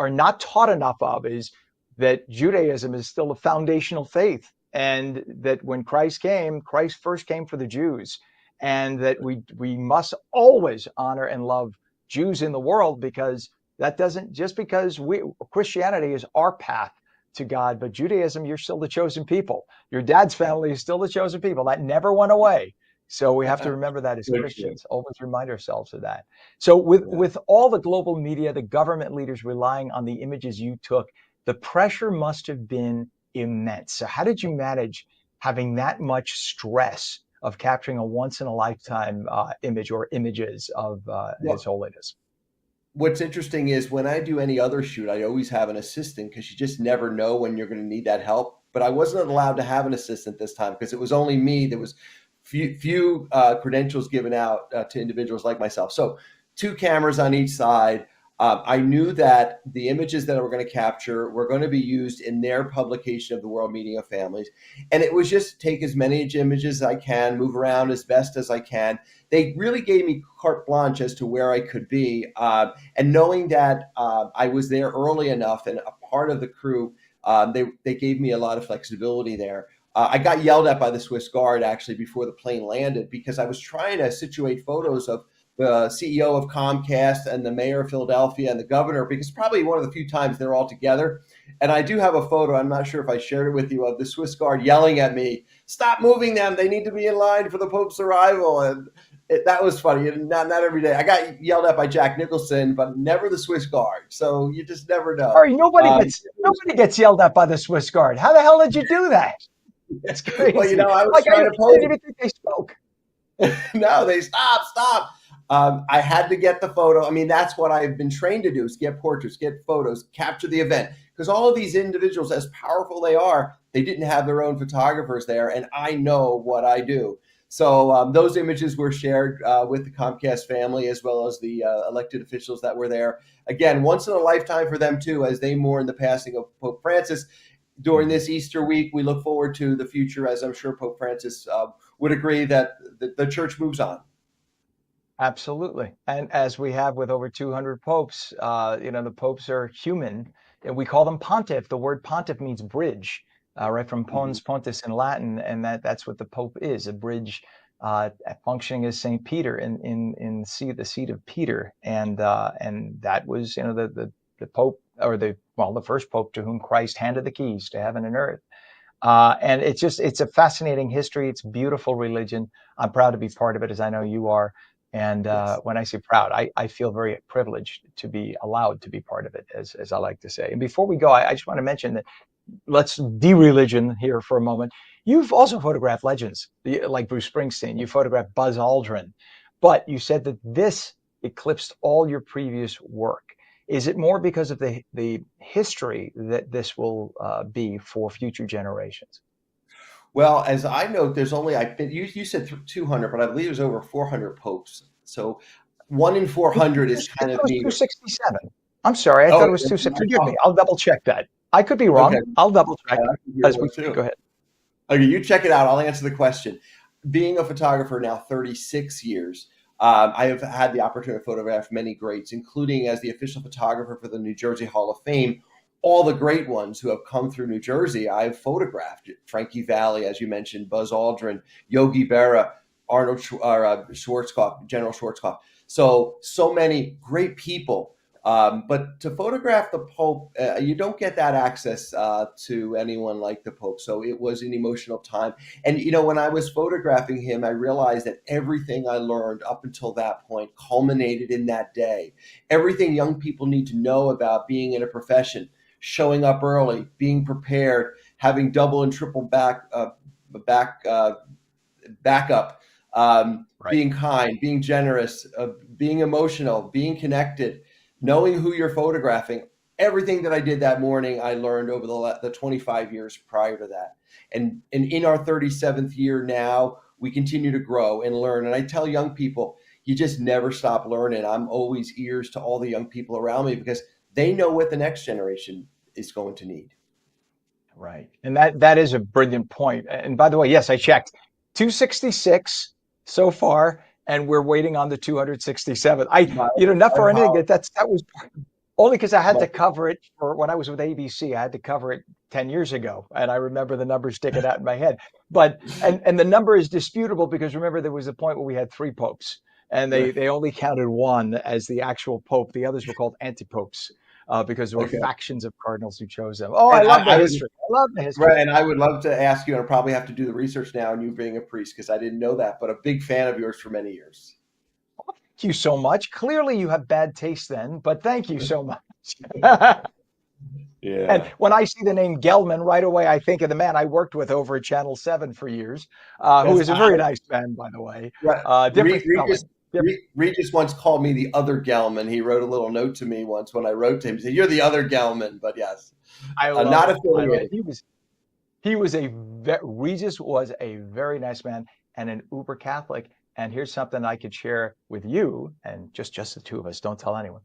not taught enough of, is that Judaism is still a foundational faith. And that when Christ came, Christ first came for the Jews. And that we must always honor and love Jews in the world, because that doesn't, just because Christianity is our path to God, but Judaism, you're still the chosen people. Your dad's family is still the chosen people. That never went away. So we have to remember that as Christians, always remind ourselves of that. So with all the global media, the government leaders relying on the images you took, the pressure must have been immense. So how did you manage having that much stress of capturing a once in a lifetime image or images of His Holiness? What's interesting is when I do any other shoot, I always have an assistant, because you just never know when you're going to need that help. But I wasn't allowed to have an assistant this time, because it was only me. There was few credentials given out to individuals like myself. So 2 cameras on each side. I knew that the images that we're going to capture were going to be used in their publication of the World Meeting of Families. And it was just take as many images as I can, move around as best as I can. They really gave me carte blanche as to where I could be. And knowing that I was there early enough and a part of the crew, they gave me a lot of flexibility there. I got yelled at by the Swiss Guard actually before the plane landed because I was trying to situate photos of the CEO of Comcast and the mayor of Philadelphia and the governor, because probably one of the few times they're all together. And I do have a photo, I'm not sure if I shared it with you, of the Swiss Guard yelling at me, "Stop moving them, they need to be in line for the Pope's arrival." And that was funny. And not every day. I got yelled at by Jack Nicholson, but never the Swiss Guard. So you just never know. Sorry, nobody gets yelled at by the Swiss Guard. How the hell did you do that? It's crazy. Well, I was trying to pose. I didn't even think they spoke. No, they stop. I had to get the photo. I mean, that's what I've been trained to do, is get portraits, get photos, capture the event. Because all of these individuals, as powerful they are, they didn't have their own photographers there, and I know what I do. So those images were shared with the Comcast family as well as the elected officials that were there. Again, once in a lifetime for them too, as they mourn the passing of Pope Francis. During this Easter week, we look forward to the future, as I'm sure Pope Francis would agree that the church moves on. Absolutely. And as we have with over 200 popes, the popes are human, and we call them pontiff. The word pontiff means bridge, right, from pons pontis in Latin, and that's what the pope is, a bridge functioning as St. Peter in the seat of Peter. And that was, the pope, or the first pope to whom Christ handed the keys to heaven and earth. And it's a fascinating history. It's beautiful religion. I'm proud to be part of it, as I know you are. And when I say proud, I feel very privileged to be allowed to be part of it, as I like to say. And before we go, I just want to mention that let's de-religion here for a moment. You've also photographed legends like Bruce Springsteen. You photographed Buzz Aldrin, but you said that this eclipsed all your previous work. Is it more because of the history that this will be for future generations? Well, as I know, there's only, you said 200, but I believe there's over 400 popes. So 1 in 400 is kind of neat. 267. I'm sorry, I thought it was 260. Forgive me. I'll double check that. I could be wrong. Okay. I'll double check as we speak. Go ahead. Okay, you check it out. I'll answer the question. Being a photographer now 36 years, I have had the opportunity to photograph many greats, including as the official photographer for the New Jersey Hall of Fame. All the great ones who have come through New Jersey, I've photographed. Frankie Valli, as you mentioned, Buzz Aldrin, Yogi Berra, Arnold Schwarzkopf, General Schwarzkopf. So many great people. But to photograph the Pope, you don't get that access to anyone like the Pope. So it was an emotional time. And, when I was photographing him, I realized that everything I learned up until that point culminated in that day. Everything young people need to know about being in a profession, showing up early, being prepared, having double and triple backup, right. Being kind, being generous, being emotional, being connected, knowing who you're photographing. Everything that I did that morning, I learned over the 25 years prior to that. And in our 37th year now, we continue to grow and learn. And I tell young people, you just never stop learning. I'm always ears to all the young people around me because they know what the next generation is going to need. Right. And that is a brilliant point. And by the way, yes, I checked 266 so far, and we're waiting on the 267. Not for anything. That was only because I had to cover it for when I was with ABC. I had to cover it 10 years ago, and I remember the numbers sticking out in my head. But and the number is disputable because remember there was a point where we had 3 popes, and they only counted one as the actual pope. The others were called anti-popes. Because there were factions of cardinals who chose them. Oh, I love the history. I love the history. Right, and I would love to ask you, and I'll probably have to do the research now, and you being a priest, because I didn't know that, but a big fan of yours for many years. Well, thank you so much. Clearly you have bad taste then, but thank you so much. Yeah. And when I see the name Gelman, right away I think of the man I worked with over at Channel 7 for years, who is a very nice man, by the way. Right. Regis once called me the other Gelman. He wrote a little note to me once when I wrote to him. He said, "You're the other Gelman," but yes, not affiliated. Regis was a very nice man, and an uber Catholic. And here's something I could share with you, and just the two of us. Don't tell anyone.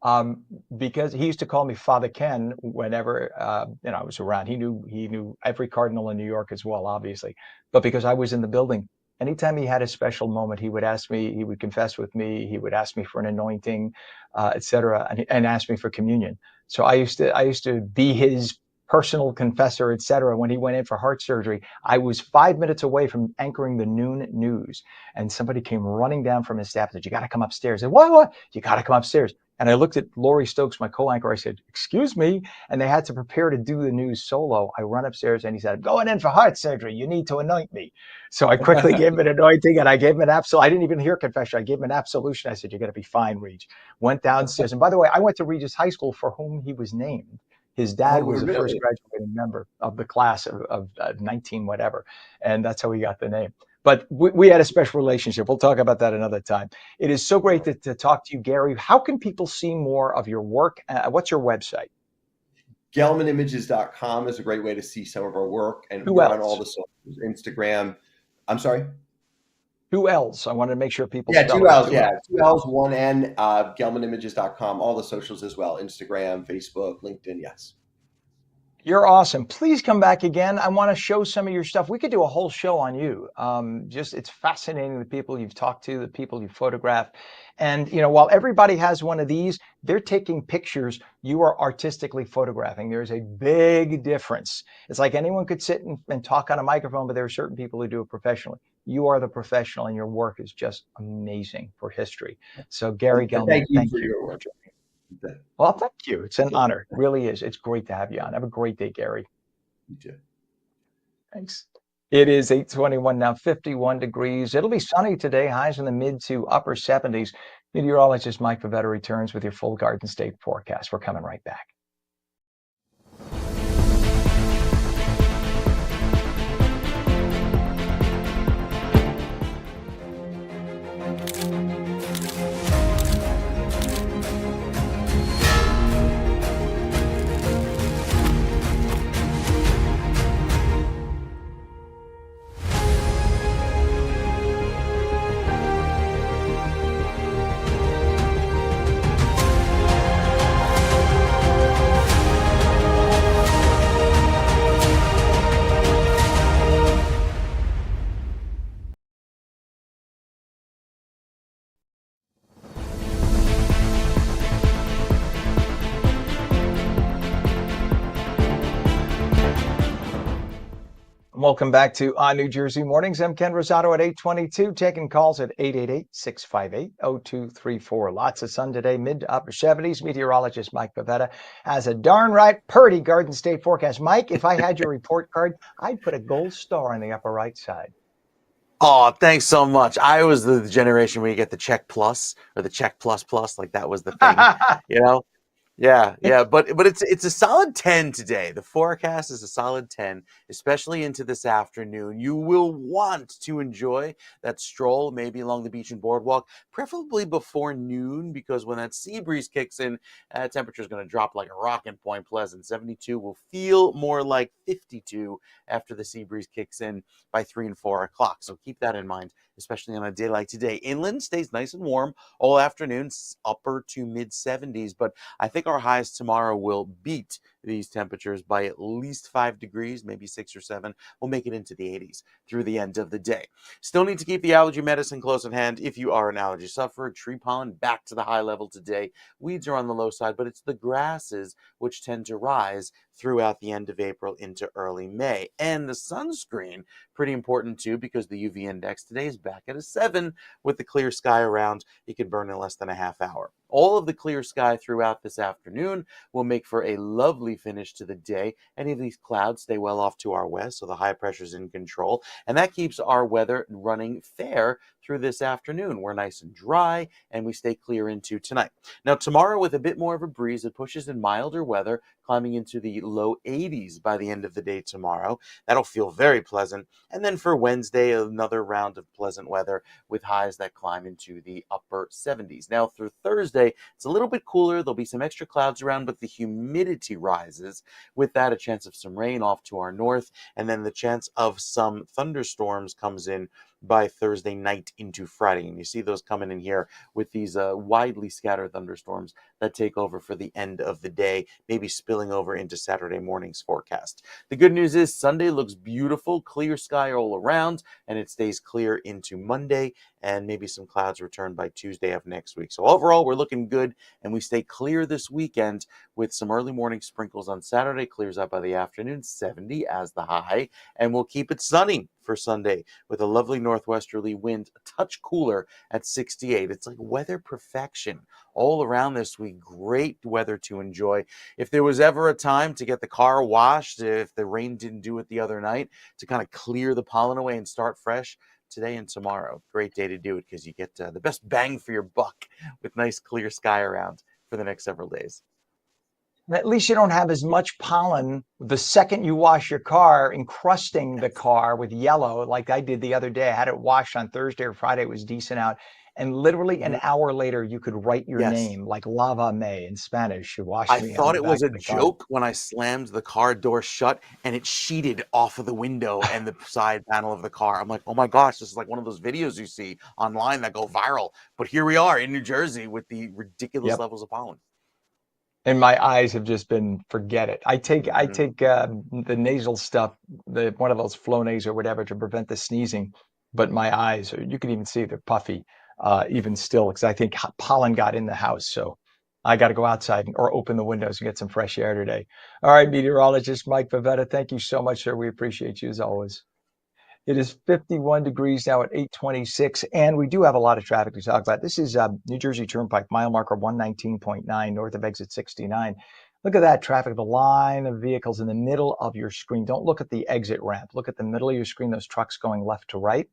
Um, because he used to call me Father Ken whenever I was around. He knew every cardinal in New York as well, obviously. But because I was in the building, anytime he had a special moment, he would ask me. He would confess with me. He would ask me for an anointing, etc., and ask me for communion. So I used to be his personal confessor, etc. When he went in for heart surgery, I was 5 minutes away from anchoring the noon news, and somebody came running down from his staff and said, "You got to come upstairs." And what? You got to come upstairs. And I looked at Laurie Stokes, my co-anchor. I said, "Excuse me." And they had to prepare to do the news solo. I run upstairs and he said, "I'm going in for heart surgery. You need to anoint me." So I quickly gave him an anointing and I gave him an absolute. I didn't even hear confession. I gave him an absolution. I said, "You're going to be fine, Reg." Went downstairs. And by the way, I went to Regis High School for whom he was named. His dad Oh, was the first really? graduating member of the class of 19 whatever. And that's how he got the name. But we had a special relationship. We'll talk about that another time. It is so great to talk to you, Gary. How can people see more of your work? What's your website? GelmanImages.com is a great way to see some of our work, and Who we're on all else? the socials, Instagram. I'm sorry? Who else? I wanted to make sure people Yeah, spell two it with L's. two Yeah, L's. two L's, one N. GelmanImages.com. All the socials as well: Instagram, Facebook, LinkedIn. Yes. You're awesome. Please come back again. I want to show some of your stuff. We could do a whole show on you. Just it's fascinating the people you've talked to, the people you photograph. And while everybody has one of these, they're taking pictures. You are artistically photographing. There's a big difference. It's like anyone could sit and talk on a microphone, but there are certain people who do it professionally. You are the professional, and your work is just amazing for history. So, Gary And Gelman, thank you thank for you your for work. joining. Well, thank you. It's an honor. It really is. It's great to have you on. Have a great day, Gary. You too. Thanks. It is 8:21 now, 51 degrees. It'll be sunny today, highs in the mid to upper 70s. Meteorologist Mike Favetta returns with your full Garden State forecast. We're coming right back. Welcome back to ONNJ Jersey Mornings. I'm Ken Rosato at 8:22, taking calls at 888-658-0234. Lots of sun today, mid to upper 70s. Meteorologist Mike Favetta has a darn right purty Garden State forecast. Mike, if I had your report card, I'd put a gold star on the upper right side. Oh, thanks so much. I was the generation where you get the check plus or the check plus plus, like that was the thing, you know? Yeah, but it's a solid 10 today. The forecast is a solid 10, especially into this afternoon. You will want to enjoy that stroll, maybe along the beach and boardwalk, preferably before noon, because when that sea breeze kicks in, temperature is going to drop like a rock in Point Pleasant. 72 will feel more like 52 after the sea breeze kicks in by 3 and 4 o'clock. So keep that in mind, especially on a day like today. Inland stays nice and warm all afternoon, upper to mid 70s, but I think our highs tomorrow will beat these temperatures by at least 5 degrees, maybe 6 or 7. We'll make it into the 80s through the end of the day. Still need to keep the allergy medicine close at hand if you are an allergy sufferer. Tree pollen back to the high level today. Weeds are on the low side, but it's the grasses which tend to rise throughout the end of April into early May. And the sunscreen, pretty important too, because the UV index today is back at a 7 with the clear sky around. You can burn in less than a half hour. All of the clear sky throughout this afternoon will make for a lovely finish to the day. Any of these clouds stay well off to our west, so the high pressure is in control, and that keeps our weather running fair through this afternoon. We're nice and dry, and we stay clear into tonight. Now, tomorrow, with a bit more of a breeze, it pushes in milder weather, climbing into the low 80s by the end of the day tomorrow. That'll feel very pleasant. And then for Wednesday, another round of pleasant weather with highs that climb into the upper 70s. Now, through Thursday, it's a little bit cooler. There'll be some extra clouds around, but the humidity rises. With that, a chance of some rain off to our north, and then the chance of some thunderstorms comes in by Thursday night into Friday. And you see those coming in here with these widely scattered thunderstorms that take over for the end of the day, maybe spilling over into Saturday morning's forecast. The good news is Sunday looks beautiful, clear sky all around, and it stays clear into Monday, and maybe some clouds return by Tuesday of next week. So overall, we're looking good, and we stay clear this weekend with some early morning sprinkles on Saturday, clears up by the afternoon, 70 as the high, and we'll keep it sunny for Sunday with a lovely northwesterly wind, a touch cooler at 68. It's like weather perfection all around this week. Great weather to enjoy. If there was ever a time to get the car washed, if the rain didn't do it the other night, to kind of clear the pollen away and start fresh, today and tomorrow. Great day to do it because you get the best bang for your buck with nice clear sky around for the next several days. At least you don't have as much pollen the second you wash your car, encrusting the car with yellow like I did the other day. I had it washed on Thursday or Friday. It was decent out. And literally an hour later, you could write your Yes. name like Lava May in Spanish. You washed I me on thought the it back was a of the car. joke when I slammed the car door shut and it sheeted off of the window and the side panel of the car. I'm like, oh my gosh, this is like one of those videos you see online that go viral. But here we are in New Jersey with the ridiculous Yep. levels of pollen. And my eyes have just been, forget it. I take the nasal stuff, the one of those Flonase or whatever to prevent the sneezing, but my eyes, you can even see they're puffy, even still, because I think pollen got in the house. So I got to go outside or open the windows and get some fresh air today. All right, meteorologist Mike Favetta, thank you so much, sir. We appreciate you as always. It is 51 degrees now at 8:26, and we do have a lot of traffic to talk about. This is New Jersey Turnpike, mile marker 119.9, north of exit 69. Look at that traffic, the line of vehicles in the middle of your screen. Don't look at the exit ramp. Look at the middle of your screen, those trucks going left to right.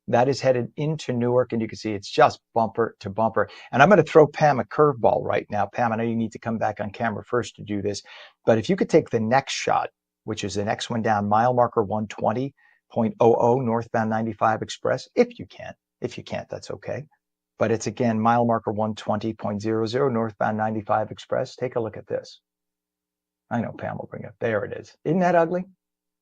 That is headed into Newark, and you can see it's just bumper to bumper. And I'm going to throw Pam a curveball right now. Pam, I know you need to come back on camera first to do this, but if you could take the next shot, which is the next one down, mile marker 120. 0.00 northbound 95 express, if you can. If you can't, that's okay. But it's again mile marker 120.00 northbound 95 express. Take a look at this. I know Pam will bring it. There it is. Isn't that ugly?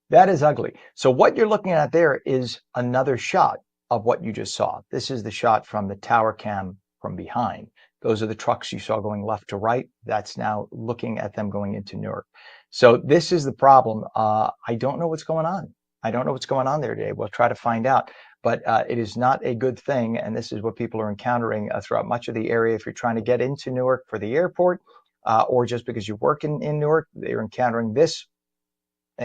That is ugly. So what you're looking at there is another shot of what you just saw. This is the shot from the tower cam from behind. Those are the trucks you saw going left to right. That's now looking at them going into Newark. So this is the problem. I don't know what's going on. I don't know what's going on there today. We'll try to find out, but it is not a good thing. And this is what people are encountering throughout much of the area. If you're trying to get into Newark for the airport or just because you work in Newark, they're encountering this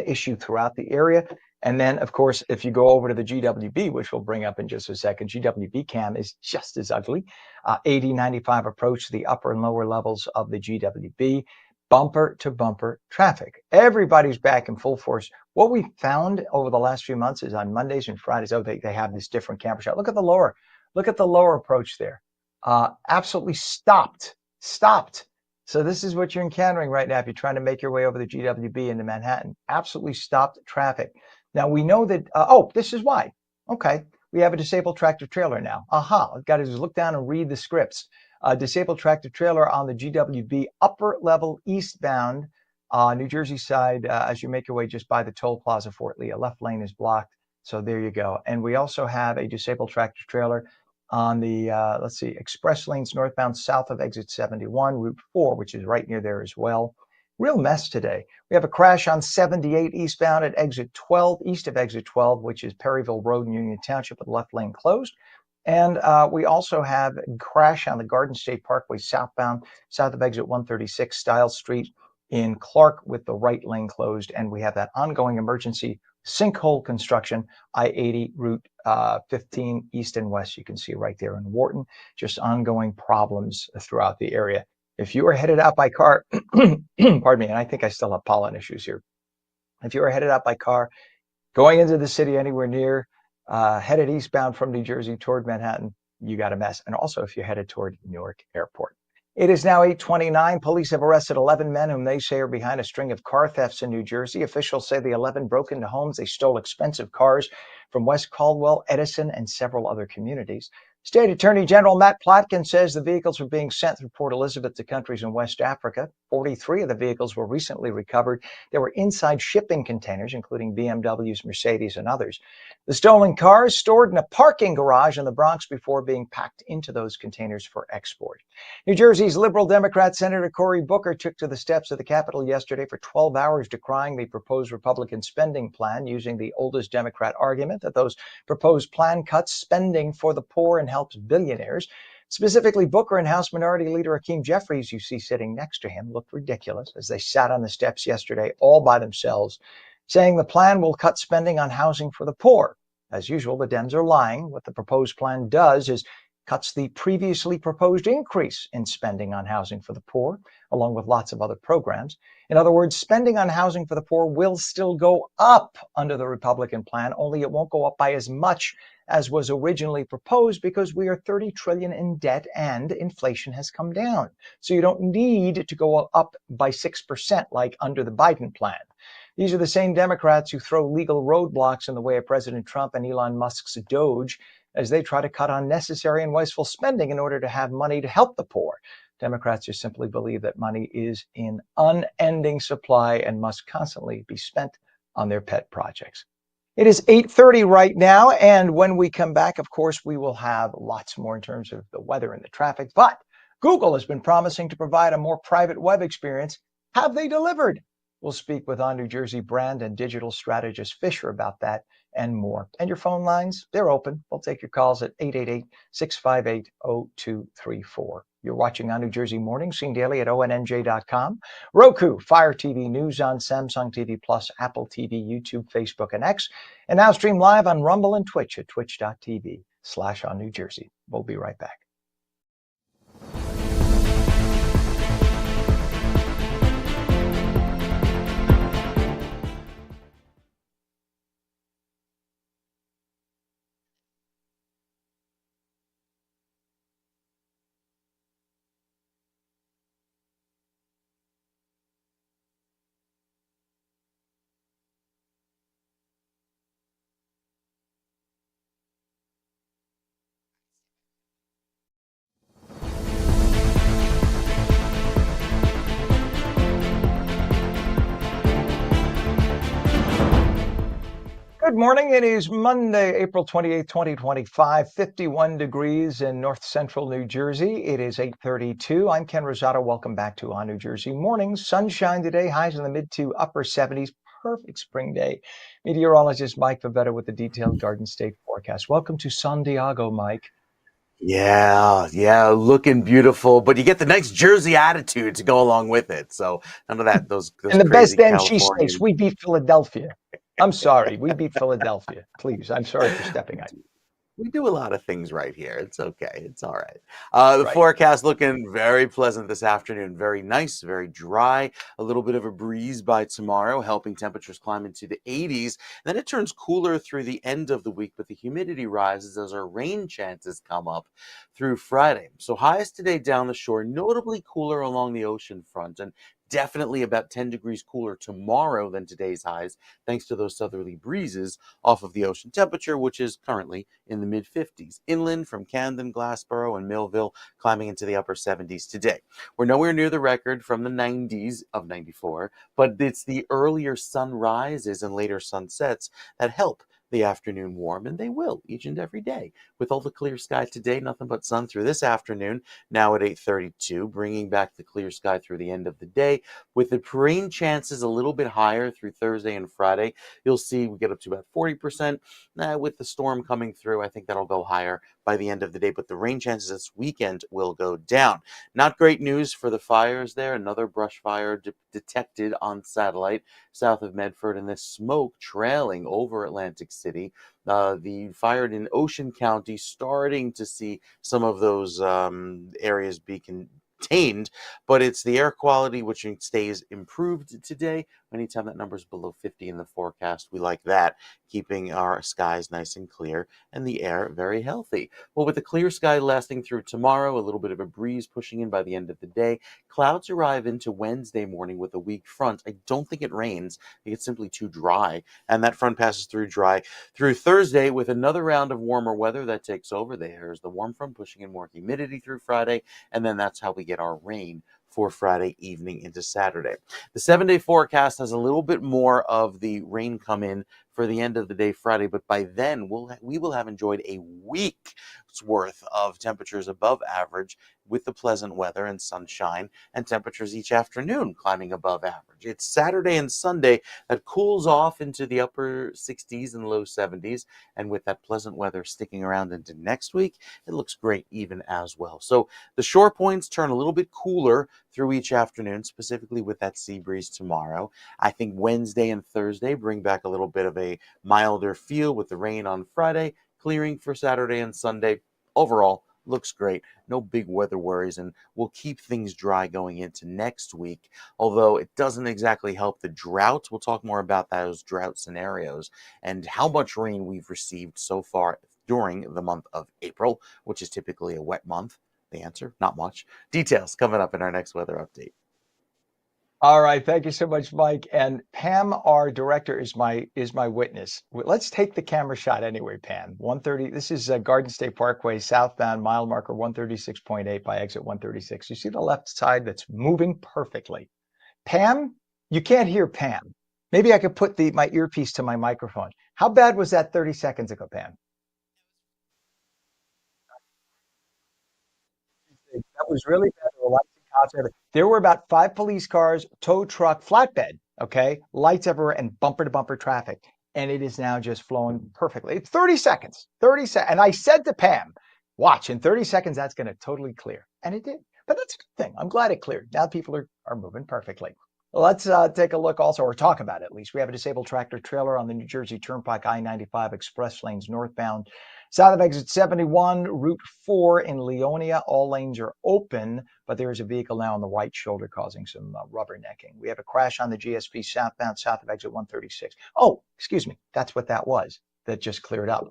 issue throughout the area. And then, of course, if you go over to the GWB, which we'll bring up in just a second, GWB cam is just as ugly. 80-95 approach to the upper and lower levels of the GWB. Bumper to bumper traffic. Everybody's back in full force. What we found over the last few months is on Mondays and Fridays, they have this different camera shot. Look at the lower approach there. Absolutely stopped. So this is what you're encountering right now if you're trying to make your way over the GWB into Manhattan. Absolutely stopped traffic. Now we know that, this is why. Okay, we have a disabled tractor trailer now. Aha, I've got to just look down and read the scripts. Disabled tractor trailer on the GWB upper level eastbound New Jersey side as you make your way just by the toll plaza Fort Lee. A left lane is blocked. So there you go. And we also have a disabled tractor trailer on the, express lanes northbound south of exit 71, Route 4, which is right near there as well. Real mess today. We have a crash on 78 eastbound at exit 12, east of exit 12, which is Perryville Road in Union Township with the left lane closed. And we also have a crash on the Garden State Parkway southbound, south of exit 136, Stiles Street in Clark with the right lane closed. And we have that ongoing emergency sinkhole construction, I-80 Route 15 east and west. You can see right there in Wharton, just ongoing problems throughout the area. If you are headed out by car, pardon me, and I think I still have pollen issues here. If you are headed out by car, going into the city anywhere near, headed eastbound from New Jersey toward Manhattan, you got a mess. And also if you're headed toward Newark Airport. It is now 8:29. Police have arrested 11 men whom they say are behind a string of car thefts in New Jersey. Officials say the 11 broke into homes. They stole expensive cars from West Caldwell, Edison, and several other communities. State Attorney General Matt Plotkin says the vehicles were being sent through Port Elizabeth to countries in West Africa. 43 of the vehicles were recently recovered. They were inside shipping containers, including BMWs, Mercedes, and others. The stolen cars stored in a parking garage in the Bronx before being packed into those containers for export. New Jersey's Liberal Democrat Senator Cory Booker took to the steps of the Capitol yesterday for 12 hours decrying the proposed Republican spending plan, using the oldest Democrat argument that those proposed plan cuts spending for the poor and helps billionaires. Specifically, Booker and House Minority Leader Hakeem Jeffries, you see sitting next to him, looked ridiculous as they sat on the steps yesterday all by themselves, saying the plan will cut spending on housing for the poor. As usual, the Dems are lying. What the proposed plan does is cuts the previously proposed increase in spending on housing for the poor, along with lots of other programs. In other words, spending on housing for the poor will still go up under the Republican plan, only it won't go up by as much as was originally proposed because we are 30 trillion in debt and inflation has come down. So you don't need to go up by 6% like under the Biden plan. These are the same Democrats who throw legal roadblocks in the way of President Trump and Elon Musk's Doge as they try to cut unnecessary and wasteful spending in order to have money to help the poor. Democrats just simply believe that money is in unending supply and must constantly be spent on their pet projects. It is 8:30 right now, and when we come back, of course, we will have lots more in terms of the weather and the traffic. But Google has been promising to provide a more private web experience. Have they delivered? We'll speak with On New Jersey brand and digital strategist Fisher about that and more. And your phone lines, they're open. We'll take your calls at 888-658-0234. You're watching On New Jersey Mornings, seen daily at ONNJ.com, Roku, Fire TV, News on Samsung TV Plus, Apple TV, YouTube, Facebook, and X, and now stream live on Rumble and Twitch at twitch.tv/On New Jersey. We'll be right back. Good morning. It is Monday, April 28th, 2025, 51 degrees in north central New Jersey. It is 8:32. I'm Ken Rosato. Welcome back to On New Jersey Mornings. Sunshine today, highs in the mid to upper 70s. Perfect spring day. Meteorologist Mike Favetta with the detailed Garden State forecast. Welcome to San Diego, Mike. Yeah, looking beautiful, but you get the nice Jersey attitude to go along with it. So none of that, those And the crazy best damn Californian. cheesesteaks. We beat Philadelphia. I'm sorry. We beat Philadelphia. Please. I'm sorry for stepping on you. We do a lot of things right here. It's okay. It's all right. The Right. forecast looking very pleasant this afternoon. Very nice, very dry. A little bit of a breeze by tomorrow, helping temperatures climb into the 80s. Then it turns cooler through the end of the week, but the humidity rises as our rain chances come up through Friday. So highs today down the shore, notably cooler along the ocean front, and definitely about 10 degrees cooler tomorrow than today's highs, thanks to those southerly breezes off of the ocean temperature, which is currently in the mid-50s. Inland from Camden, Glassboro, and Millville, climbing into the upper 70s today. We're nowhere near the record from the 90s of 94, but it's the earlier sunrises and later sunsets that help the afternoon warm, and they will each and every day. With all the clear sky today, nothing but sun through this afternoon, now at 8:32, bringing back the clear sky through the end of the day. With the rain chances a little bit higher through Thursday and Friday, you'll see we get up to about 40%. With the storm coming through, I think that'll go higher by the end of the day, but the rain chances this weekend will go down. Not great news for the fires there. Another brush fire detected on satellite south of Medford, and this smoke trailing over Atlantic City. The fire in Ocean County starting to see some of those areas be contained, but it's the air quality which stays improved today, Anytime that number is below 50 in the forecast, we like that, keeping our skies nice and clear and the air very healthy. Well, with the clear sky lasting through tomorrow, a little bit of a breeze pushing in by the end of the day, clouds arrive into Wednesday morning with a weak front. I don't think it rains. I think it's simply too dry. And that front passes through dry through Thursday with another round of warmer weather that takes over. There's the warm front pushing in more humidity through Friday. And then that's how we get our rain for Friday evening into Saturday. The 7-day forecast has a little bit more of the rain come in for the end of the day Friday, but by then we will have enjoyed a week's worth of temperatures above average with the pleasant weather and sunshine, and temperatures each afternoon climbing above average. It's Saturday and Sunday that cools off into the upper 60s and low 70s, and with that pleasant weather sticking around into next week, it looks great even as well. So the shore points turn a little bit cooler through each afternoon, specifically with that sea breeze tomorrow. I think Wednesday and Thursday bring back a little bit of a milder feel with the rain on Friday, clearing for Saturday and Sunday. Overall, looks great. No big weather worries, and we'll keep things dry going into next week, although it doesn't exactly help the drought. We'll talk more about those drought scenarios and how much rain we've received so far during the month of April, which is typically a wet month. The answer, not much. Details coming up in our next weather update. All right, thank you so much, Mike. And Pam, our director, is my witness. Let's take the camera shot anyway, Pam. 130. This is Garden State Parkway, southbound, mile marker 136.8 by exit 136. You see the left side that's moving perfectly. Pam, you can't hear Pam. Maybe I could put my earpiece to my microphone. How bad was that 30 seconds ago, Pam? That was really bad. There were lights and cops everywhere. There were about 5 police cars, tow truck, flatbed, okay, lights everywhere, and bumper to bumper traffic. And it is now just flowing perfectly. It's 30 seconds, 30 seconds. And I said to Pam, watch, in 30 seconds, that's going to totally clear. And it did. But that's a good thing. I'm glad it cleared. Now people are moving perfectly. Let's take a look also, or talk about it at least. We have a disabled tractor trailer on the New Jersey Turnpike I-95 express lanes northbound. South of exit 71, Route 4 in Leonia. All lanes are open, but there is a vehicle now on the right shoulder causing some rubbernecking. We have a crash on the GSP southbound, south of exit 136. Oh, excuse me. That's what that was. That just cleared up.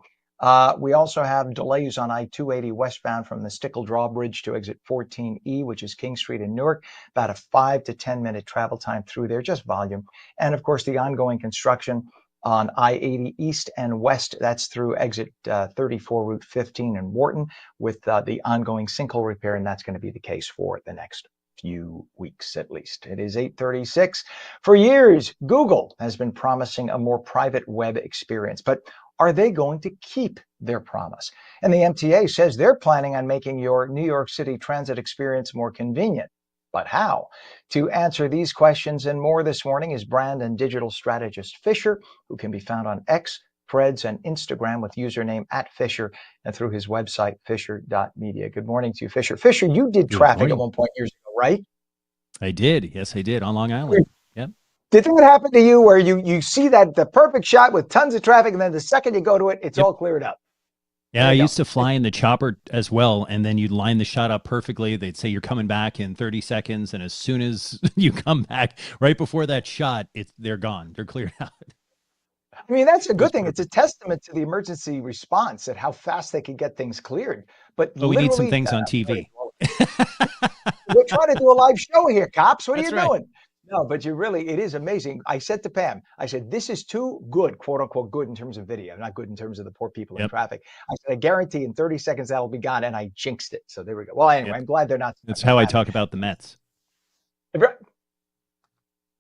We also have delays on I-280 westbound from the Stickle Drawbridge to exit 14E, which is King Street in Newark. About a 5 to 10 minute travel time through there, just volume. And of course, the ongoing construction on I-80 east and west. That's through exit 34, Route 15 in Wharton, with the ongoing sinkhole repair, and that's going to be the case for the next few weeks at least. It is 8:36. For years, Google has been promising a more private web experience, but are they going to keep their promise? And the MTA says they're planning on making your New York City transit experience more convenient. But how? To answer these questions and more this morning is brand and digital strategist Fisher, who can be found on X, Threads, and Instagram with username @Fisher, and through his website, fisher.media. Good morning to you, Fisher. Fisher, you did traffic at one point years ago, right? I did. Yes, I did, on Long Island. Yep. Did that happen to you where you see that the perfect shot with tons of traffic, and then the second you go to it, it's all cleared up? Yeah, I used to fly in the chopper as well, and then you'd line the shot up perfectly. They'd say you're coming back in 30 seconds, and as soon as you come back, right before that shot, they're gone. They're cleared out. I mean, that's a good thing. It's a testament to the emergency response at how fast they could get things cleared. But we need some things on TV. We're trying to do a live show here, cops. What are you That's right. doing? No, but it is amazing. I said to Pam, I said, this is too good, quote unquote, good in terms of video, not good in terms of the poor people in traffic. I said, I guarantee in 30 seconds that'll be gone. And I jinxed it. So there we go. Well, anyway, I'm glad they're not. That's how I talk about the Mets.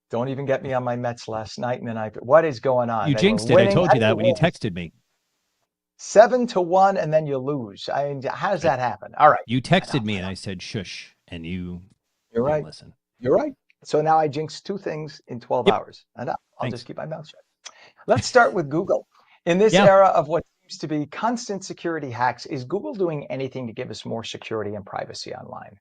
Don't even get me on my Mets last night. And then what is going on? You jinxed it. I told you that when you texted me. 7-1, and then you lose. I mean, how does that happen? All right. You texted me and I said, shush. And you're right. Listen. You're right. So now I jinxed 2 things in 12 hours. And I'll just keep my mouth shut. Let's start with Google. In this era of what seems to be constant security hacks, is Google doing anything to give us more security and privacy online?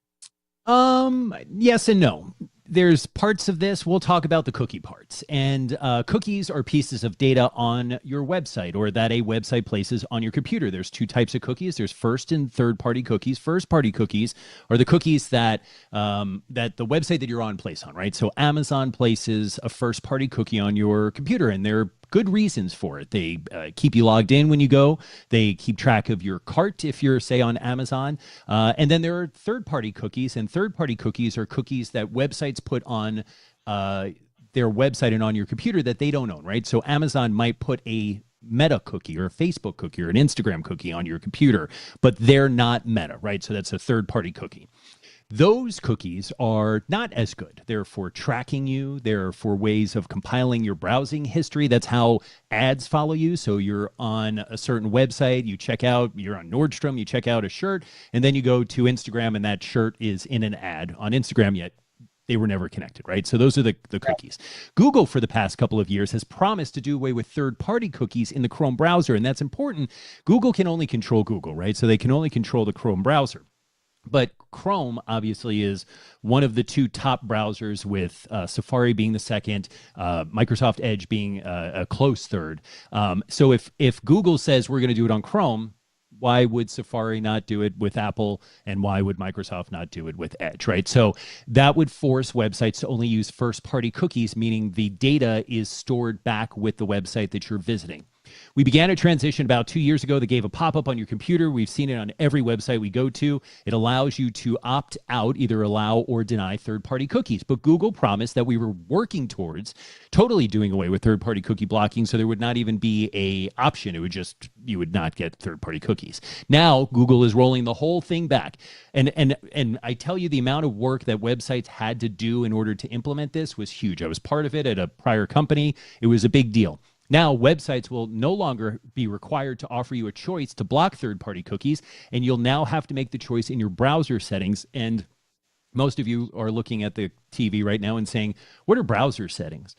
Yes and no. there's parts of this. We'll talk about the cookie parts. And cookies are pieces of data on your website or that a website places on your computer. There's two types of cookies. There's first and third party cookies. First party cookies are the cookies that that the website that you're on place on, right? So Amazon places a first party cookie on your computer, and they're good reasons for it. They keep you logged in when you go. They keep track of your cart if you're, say, on Amazon. And then there are third-party cookies, and third-party cookies are cookies that websites put on their website and on your computer that they don't own, right? So Amazon might put a Meta cookie or a Facebook cookie or an Instagram cookie on your computer, but they're not Meta, right? So that's a third-party cookie. Those cookies are not as good. They're for tracking you. They're for ways of compiling your browsing history. That's how ads follow you. So you're on a certain website, you check out, you're on Nordstrom, you check out a shirt, and then you go to Instagram and that shirt is in an ad on Instagram, yet they were never connected, right? So those are the cookies. Google, for the past couple of years, has promised to do away with third-party cookies in the Chrome browser, and that's important. Google can only control Google, right? So they can only control the Chrome browser. But Chrome obviously is one of the two top browsers, with Safari being the second, Microsoft Edge being a close third. So if Google says we're going to do it on Chrome, why would Safari not do it with Apple, and why would Microsoft not do it with Edge, right? So that would force websites to only use first-party cookies, meaning the data is stored back with the website that you're visiting. We began a transition about 2 years ago that gave a pop-up on your computer. We've seen it on every website we go to. It allows you to opt out, either allow or deny third-party cookies. But Google promised that we were working towards totally doing away with third-party cookie blocking, so there would not even be an option. It would just, you would not get third-party cookies. Now, Google is rolling the whole thing back. And I tell you, the amount of work that websites had to do in order to implement this was huge. I was part of it at a prior company. It was a big deal. Now, websites will no longer be required to offer you a choice to block third-party cookies, and you'll now have to make the choice in your browser settings. And most of you are looking at the TV right now and saying, what are browser settings?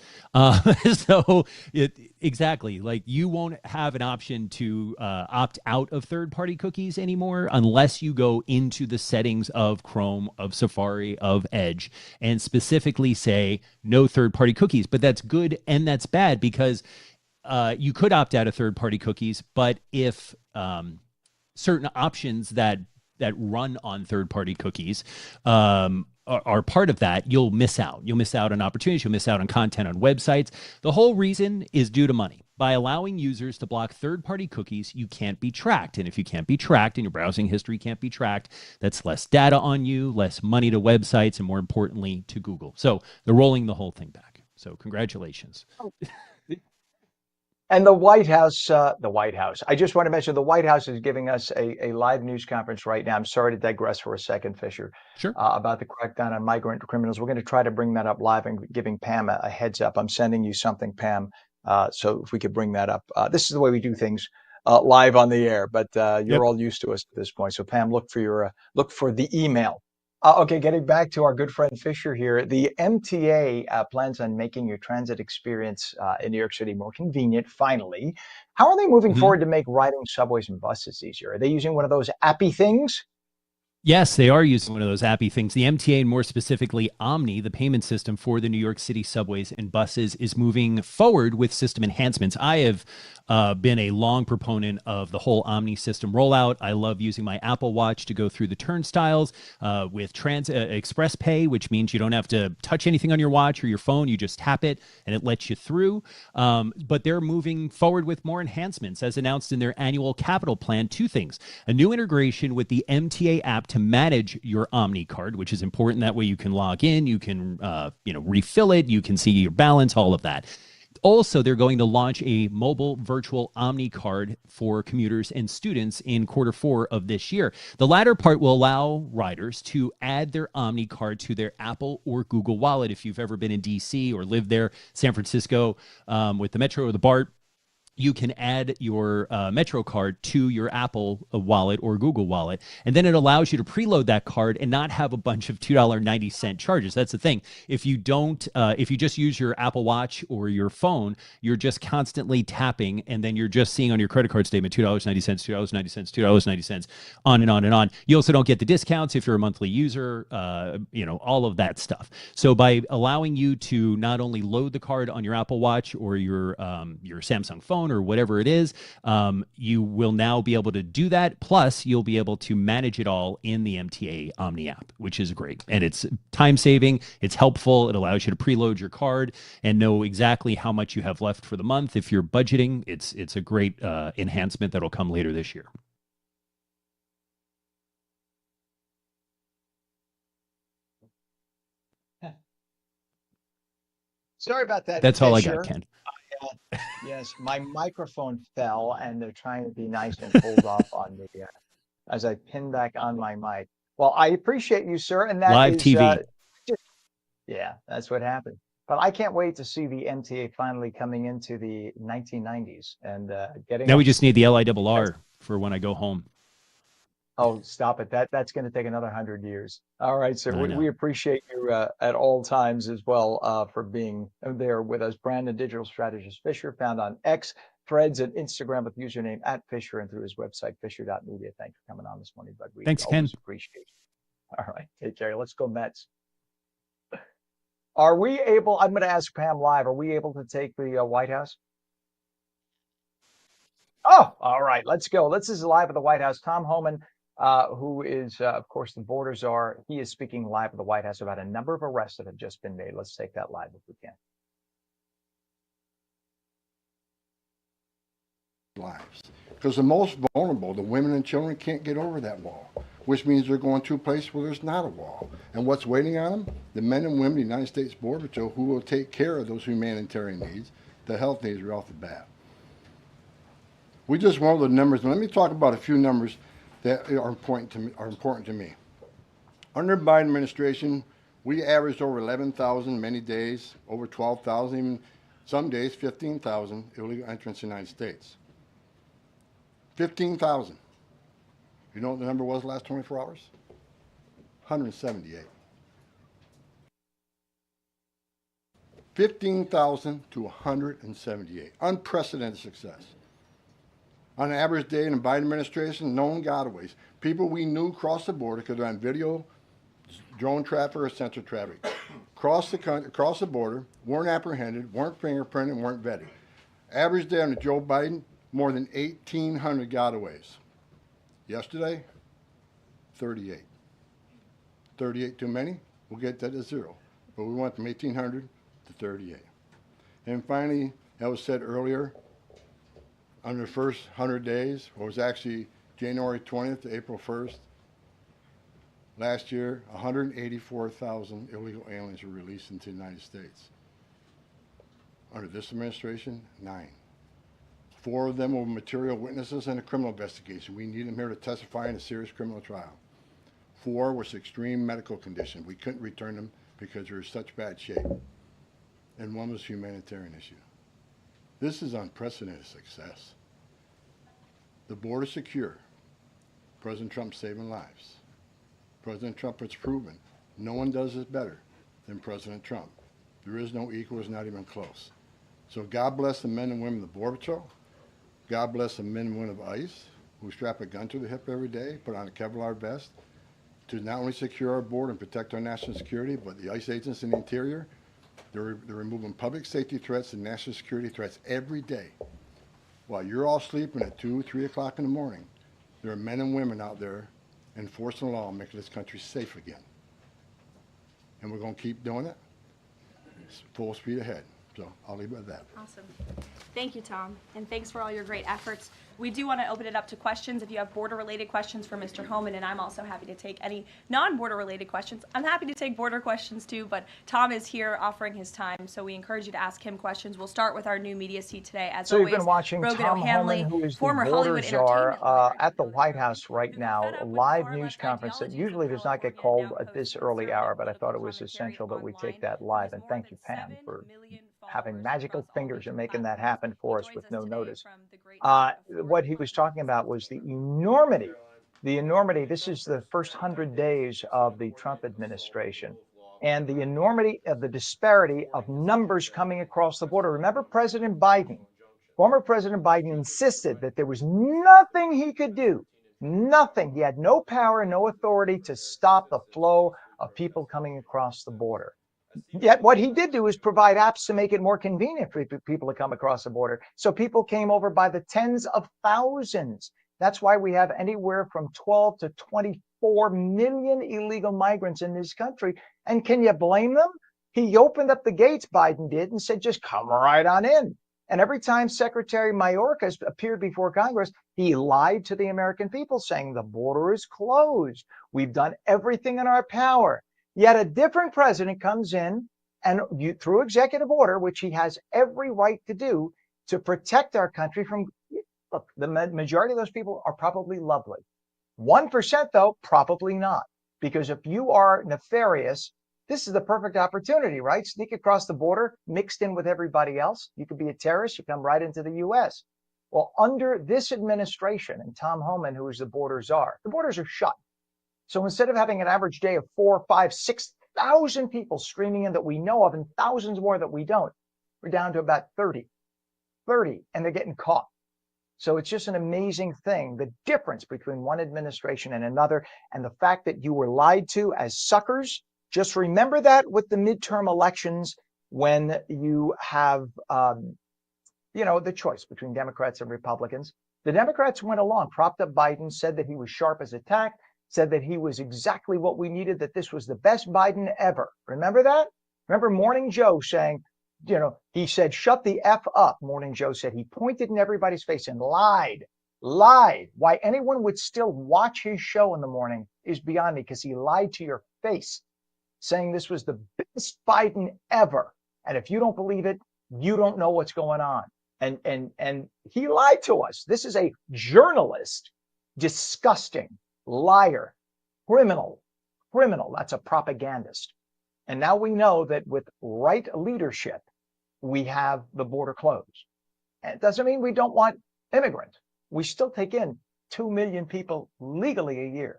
Exactly, like you won't have an option to opt out of third-party cookies anymore unless you go into the settings of Chrome, of Safari, of Edge, and specifically say no third-party cookies. But that's good and that's bad, because you could opt out of third-party cookies, but if certain options that run on third-party cookies are part of that, you'll miss out. You'll miss out on opportunities. You'll miss out on content on websites. The whole reason is due to money. By allowing users to block third-party cookies, you can't be tracked. And if you can't be tracked and your browsing history can't be tracked, that's less data on you, less money to websites, and more importantly, to Google. So they're rolling the whole thing back. So congratulations. And the White House, I just want to mention the White House is giving us a live news conference right now. I'm sorry to digress for a second, Fisher, Sure. About the crackdown on migrant criminals. We're going to try to bring that up live and giving Pam a heads up. I'm sending you something, Pam, so if we could bring that up. This is the way we do things live on the air, but you're all used to us at this point. So Pam, look for the email. Okay, getting back to our good friend Fisher here, the MTA plans on making your transit experience in New York City more convenient, finally. How are they moving forward to make riding subways and buses easier? Are they using one of those appy things? Yes, they are using one of those appy things. The MTA, and more specifically Omni, the payment system for the New York City subways and buses, is moving forward with system enhancements. I have been a long proponent of the whole Omni system rollout. I love using my Apple Watch to go through the turnstiles with Express Pay, which means you don't have to touch anything on your watch or your phone. You just tap it and it lets you through. But they're moving forward with more enhancements, as announced in their annual capital plan. Two things: a new integration with the MTA app to manage your Omni card, which is important. That way you can log in, you can refill it, you can see your balance, all of that. Also, they're going to launch a mobile virtual Omni card for commuters and students in Q4 of this year. The latter part will allow riders to add their Omni card to their Apple or Google Wallet. If you've ever been in DC or lived there, San Francisco, with the Metro or the BART, you can add your Metro card to your Apple wallet or Google wallet, and then it allows you to preload that card and not have a bunch of $2.90 charges. That's the thing. If you don't, if you just use your Apple Watch or your phone, you're just constantly tapping, and then you're just seeing on your credit card statement $2.90, $2.90, $2.90, on and on and on. You also don't get the discounts if you're a monthly user, all of that stuff. So by allowing you to not only load the card on your Apple Watch or your Samsung phone or whatever it is, you will now be able to do that. Plus, you'll be able to manage it all in the MTA Omni app, which is great. And it's time saving. It's helpful. It allows you to preload your card and know exactly how much you have left for the month. If you're budgeting, it's a great enhancement that'll come later this year. Sorry about that. That's all I Fisher. got, Ken. Yes, my microphone fell, and they're trying to be nice and pulled off on me as I pin back on my mic. Well, I appreciate you, sir, and that Live is TV. yeah, that's what happened. But I can't wait to see the MTA finally coming into the 1990s and getting. Now we just need the LIRR for when I go home. Oh, stop it! That's going to take another 100 years. All right, sir. I know. We appreciate you at all times as well for being there with us. Brand and digital strategist Fisher, found on X, Threads, and Instagram with username @Fisher, and through his website Fisher.media. Thanks for coming on this morning, bud. We Thanks, Ken. always appreciate it. All right, take care. Let's go Mets. Are we able? I'm going to ask Pam live. Are we able to take the White House? Oh, all right. Let's go. This is live at the White House. Tom Homan, who is, of course, the border czar. He is speaking live at the White House about a number of arrests that have just been made. Let's take that live if we can. Lives, because the most vulnerable, the women and children, can't get over that wall, which means they're going to a place where there's not a wall. And what's waiting on them? The men and women of the United States Border Patrol who will take care of those humanitarian needs, the health needs right off the bat. We just went over the numbers, and let me talk about a few numbers that are important to me. Under the Biden administration, we averaged over 11,000 many days, over 12,000, even some days 15,000 illegal entrants in the United States. 15,000. You know what the number was the last 24 hours? 178. 15,000 to 178. Unprecedented success. On an average day in the Biden administration, known gotaways. People we knew crossed the border because they're on video, drone traffic, or sensor traffic. Crossed the border, weren't apprehended, weren't fingerprinted, weren't vetted. Average day under Joe Biden, more than 1,800 gotaways. Yesterday, 38. 38 too many? We'll get that to zero. But we went from 1,800 to 38. And finally, that was said earlier, under the first 100 days, or it was actually January 20th to April 1st, last year, 184,000 illegal aliens were released into the United States. Under this administration, 9. 4 of them were material witnesses in a criminal investigation. We need them here to testify in a serious criminal trial. 4 was extreme medical condition. We couldn't return them because they were in such bad shape. And 1 was a humanitarian issue. This is unprecedented success. The border secure. President Trump saving lives. President Trump has proven no one does this better than President Trump. There is no equal, it's not even close. So God bless the men and women of the Border Patrol. God bless the men and women of ICE who strap a gun to the hip every day, put on a Kevlar vest to not only secure our border and protect our national security, but the ICE agents in the interior, they're removing public safety threats and national security threats every day. While you're all sleeping at 2, 3 o'clock in the morning, there are men and women out there enforcing the law and making this country safe again. And we're going to keep doing it. It's full speed ahead. So I'll leave it at that. Awesome. Thank you, Tom, and thanks for all your great efforts. We do want to open it up to questions. If you have border-related questions for Mr. Homan, and I'm also happy to take any non-border-related questions. I'm happy to take border questions too, but Tom is here offering his time, so we encourage you to ask him questions. We'll start with our new media seat today. As So always, you've been watching Rogan Tom O'Hanley, Homan, who is the former border Hollywood czar entertainment at the lawyer. White House right Who's now. fed up A with live far-left news conference that ideologies usually from does not get California called now at this posts early hour, but I conservative thought it was political essential that we commentary take that online live. with And more thank than you, Pam, 7 for million having magical fingers and making that happen for us with no notice. What he was talking about was the enormity. The enormity. This is the first 100 days of the Trump administration, and the enormity of the disparity of numbers coming across the border. Remember President Biden? Former President Biden insisted that there was nothing he could do, nothing. He had no power, no authority to stop the flow of people coming across the border. Yet what he did do is provide apps to make it more convenient for people to come across the border. So people came over by the tens of thousands. That's why we have anywhere from 12 to 24 million illegal migrants in this country. And can you blame them? He opened up the gates, Biden did, and said, just come right on in. And every time Secretary Mayorkas appeared before Congress, he lied to the American people, saying the border is closed. We've done everything in our power. Yet a different president comes in and through executive order, which he has every right to do, to protect our country from, look, the majority of those people are probably lovely. 1%, though, probably not. Because if you are nefarious, this is the perfect opportunity, right? Sneak across the border, mixed in with everybody else. You could be a terrorist, you come right into the U.S. Well, under this administration and Tom Homan, who is the borders are shut. So instead of having an average day of 4, 5, 6,000 people streaming in that we know of and thousands more that we don't, we're down to about 30, and they're getting caught. So it's just an amazing thing, the difference between one administration and another, and the fact that you were lied to as suckers. Just remember that with the midterm elections, when you have, the choice between Democrats and Republicans. The Democrats went along, propped up Biden, said that he was sharp as a tack, said that he was exactly what we needed, that this was the best Biden ever. Remember that? Remember Morning Joe saying, he said, shut the F up. Morning Joe said he pointed in everybody's face and lied. Why anyone would still watch his show in the morning is beyond me, because he lied to your face, saying this was the best Biden ever. And if you don't believe it, you don't know what's going on. And he lied to us. This is a journalist, disgusting liar, criminal. That's a propagandist. And now we know that with right leadership, we have the border closed. And it doesn't mean we don't want immigrants. We still take in 2 million people legally a year.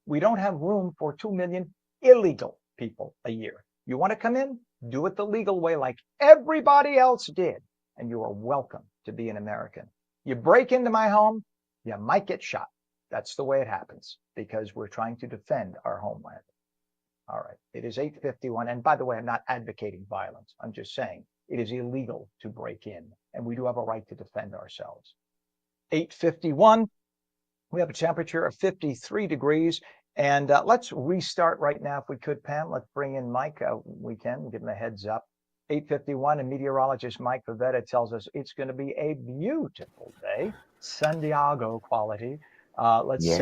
We don't have room for 2 million illegal people a year. You want to come in? Do it the legal way like everybody else did. And you are welcome to be an American. You break into my home, you might get shot. That's the way it happens, because we're trying to defend our homeland. All right. It is 8:51. And by the way, I'm not advocating violence. I'm just saying it is illegal to break in, and we do have a right to defend ourselves. 8:51. We have a temperature of 53 degrees. And let's restart right now, if we could, Pam. Let's bring in Mike. We can give him a heads up. 8:51, and meteorologist Mike Favetta tells us it's going to be a beautiful day. San Diego quality. Let's say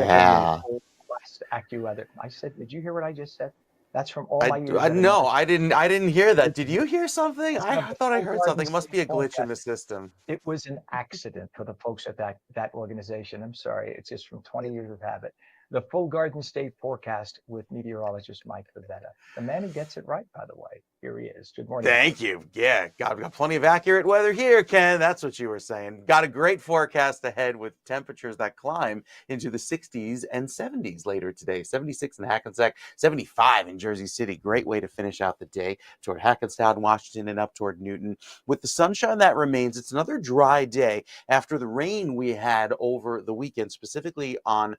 West AccuWeather. I said, did you hear what I just said? That's from all my years. No, I didn't hear that. Did you hear something? I thought I heard something. It must be a glitch in the system. It was an accident for the folks at that organization. I'm sorry. It's just from 20 years of habit. The full Garden State forecast with meteorologist Mike Favetta. The man who gets it right, by the way. Here he is. Good morning. Thank you. Yeah, got plenty of accurate weather here, Ken. That's what you were saying. Got a great forecast ahead with temperatures that climb into the 60s and 70s later today. 76 in Hackensack, 75 in Jersey City. Great way to finish out the day toward Hackensack, Washington, and up toward Newton. With the sunshine that remains, it's another dry day after the rain we had over the weekend, specifically on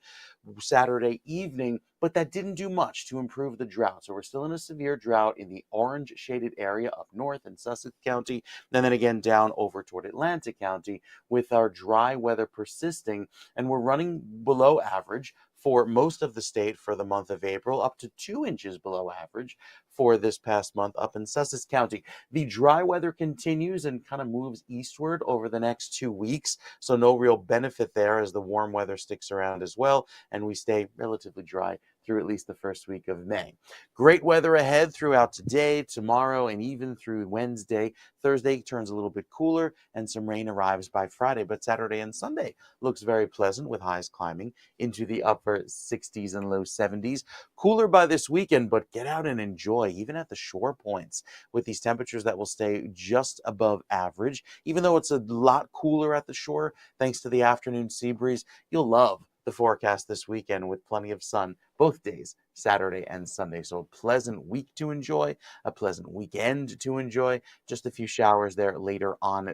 Saturday evening, but that didn't do much to improve the drought. So we're still in a severe drought in the orange shaded area up north in Sussex County, and then again down over toward Atlantic County, with our dry weather persisting, and we're running below average for most of the state for the month of April, up to 2 inches below average for this past month up in Sussex County. The dry weather continues and kind of moves eastward over the next 2 weeks, so no real benefit there as the warm weather sticks around as well, and we stay relatively dry through at least the first week of May. Great weather ahead throughout today, tomorrow, and even through Wednesday. Thursday turns a little bit cooler, and some rain arrives by Friday, but Saturday and Sunday looks very pleasant with highs climbing into the upper upper 60s and low 70s. Cooler by this weekend, but get out and enjoy, even at the shore points, with these temperatures that will stay just above average. Even though it's a lot cooler at the shore, thanks to the afternoon sea breeze, you'll love the forecast this weekend with plenty of sun both days, Saturday and Sunday. So a pleasant week to enjoy, a pleasant weekend to enjoy. Just a few showers there later on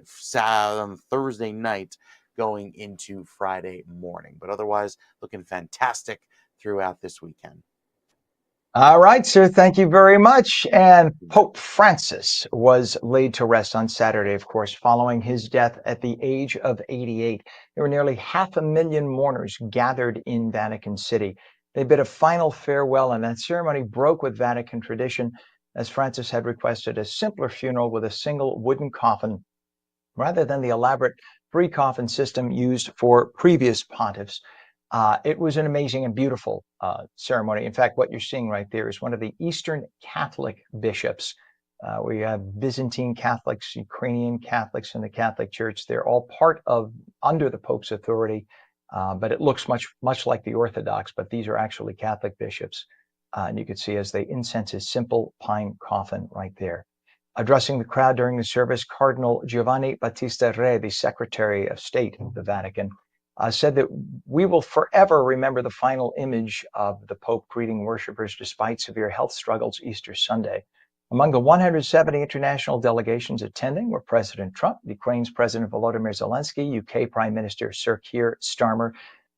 Thursday night going into Friday morning. But otherwise, looking fantastic throughout this weekend. All right, sir. Thank you very much. And Pope Francis was laid to rest on Saturday, of course, following his death at the age of 88. There were nearly 500,000 mourners gathered in Vatican City. They bid a final farewell, and that ceremony broke with Vatican tradition, as Francis had requested a simpler funeral with a single wooden coffin rather than the elaborate three-coffin system used for previous pontiffs. It was an amazing and beautiful ceremony. In fact, what you're seeing right there is one of the Eastern Catholic bishops. We have Byzantine Catholics, Ukrainian Catholics in the Catholic Church. They're all under the Pope's authority, but it looks much like the Orthodox, but these are actually Catholic bishops. And you can see as they incense his simple pine coffin right there. Addressing the crowd during the service, Cardinal Giovanni Battista Re, the Secretary of State of the Vatican, said that we will forever remember the final image of the Pope greeting worshipers despite severe health struggles Easter Sunday. Among the 170 international delegations attending were President Trump, Ukraine's President Volodymyr Zelensky, UK Prime Minister Sir Keir Starmer,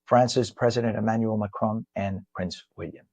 France's President Emmanuel Macron, and Prince William.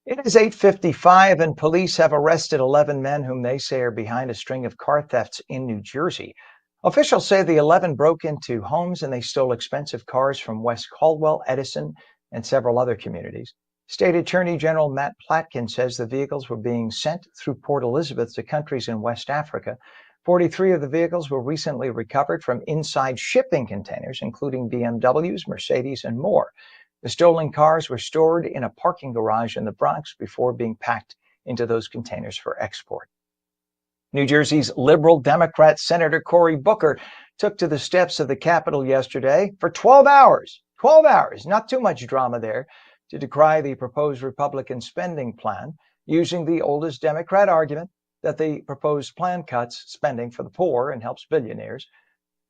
It is 8:55 and police have arrested 11 men whom they say are behind a string of car thefts in New Jersey. Officials say the 11 broke into homes and they stole expensive cars from West Caldwell, Edison, and several other communities. State Attorney General Matt Platkin says the vehicles were being sent through Port Elizabeth to countries in West Africa. 43 of the vehicles were recently recovered from inside shipping containers, including BMWs, Mercedes, and more. The stolen cars were stored in a parking garage in the Bronx before being packed into those containers for export. New Jersey's liberal Democrat Senator Cory Booker took to the steps of the Capitol yesterday for 12 hours, not too much drama there, to decry the proposed Republican spending plan, using the oldest Democrat argument that the proposed plan cuts spending for the poor and helps billionaires.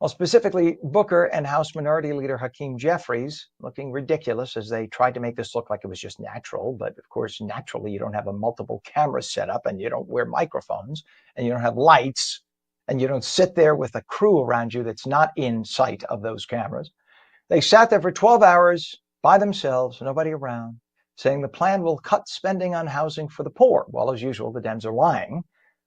Well, specifically, Booker and House Minority Leader Hakeem Jeffries looking ridiculous as they tried to make this look like it was just natural. But of course, naturally, you don't have a multiple camera setup and you don't wear microphones and you don't have lights and you don't sit there with a crew around you that's not in sight of those cameras. They sat there for 12 hours by themselves, nobody around, saying the plan will cut spending on housing for the poor. Well, as usual, the Dems are lying.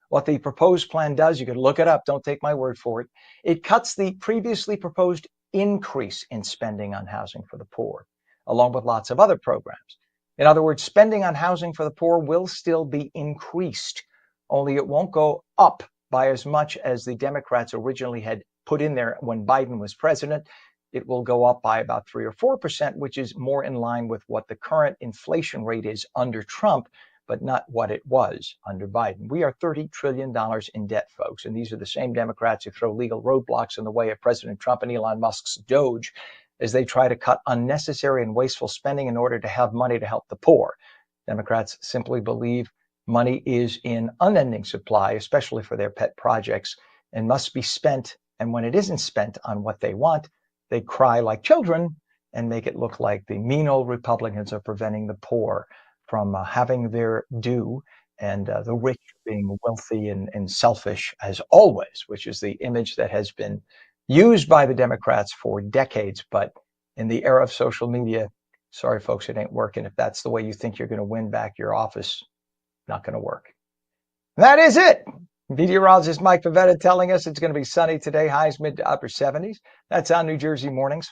What the proposed plan does, you can look it up, don't take my word for it. It cuts the previously proposed increase in spending on housing for the poor, along with lots of other programs. In other words, spending on housing for the poor will still be increased, only it won't go up by as much as the Democrats originally had put in there when Biden was president. It will go up by about 3 or 4%, which is more in line with what the current inflation rate is under Trump, but not what it was under Biden. We are $30 trillion in debt, folks. And these are the same Democrats who throw legal roadblocks in the way of President Trump and Elon Musk's Doge as they try to cut unnecessary and wasteful spending in order to have money to help the poor. Democrats simply believe money is in unending supply, especially for their pet projects, and must be spent. And when it isn't spent on what they want, they cry like children and make it look like the mean old Republicans are preventing the poor from having their due, and the rich being wealthy and selfish as always, which is the image that has been used by the Democrats for decades. But in the era of social media, sorry, folks, it ain't working. If that's the way you think you're going to win back your office, not going to work. That is it. Meteorologist Mike Favetta telling us it's going to be sunny today, highs mid to upper 70s. That's on New Jersey Mornings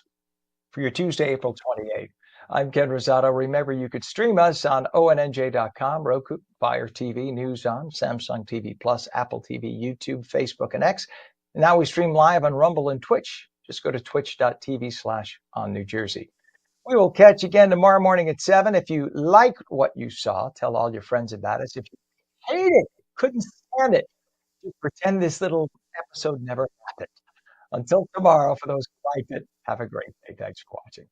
for your Tuesday, April 28th. I'm Ken Rosato. Remember, you could stream us on ONNJ.com, Roku, Fire TV, News On, Samsung TV Plus, Apple TV, YouTube, Facebook, and X. And now we stream live on Rumble and Twitch. Just go to twitch.tv/OnNewJersey. We will catch you again tomorrow morning at 7. If you liked what you saw, tell all your friends about us. If you hate it, couldn't stand it, just pretend this little episode never happened. Until tomorrow, for those who liked it, have a great day. Thanks for watching.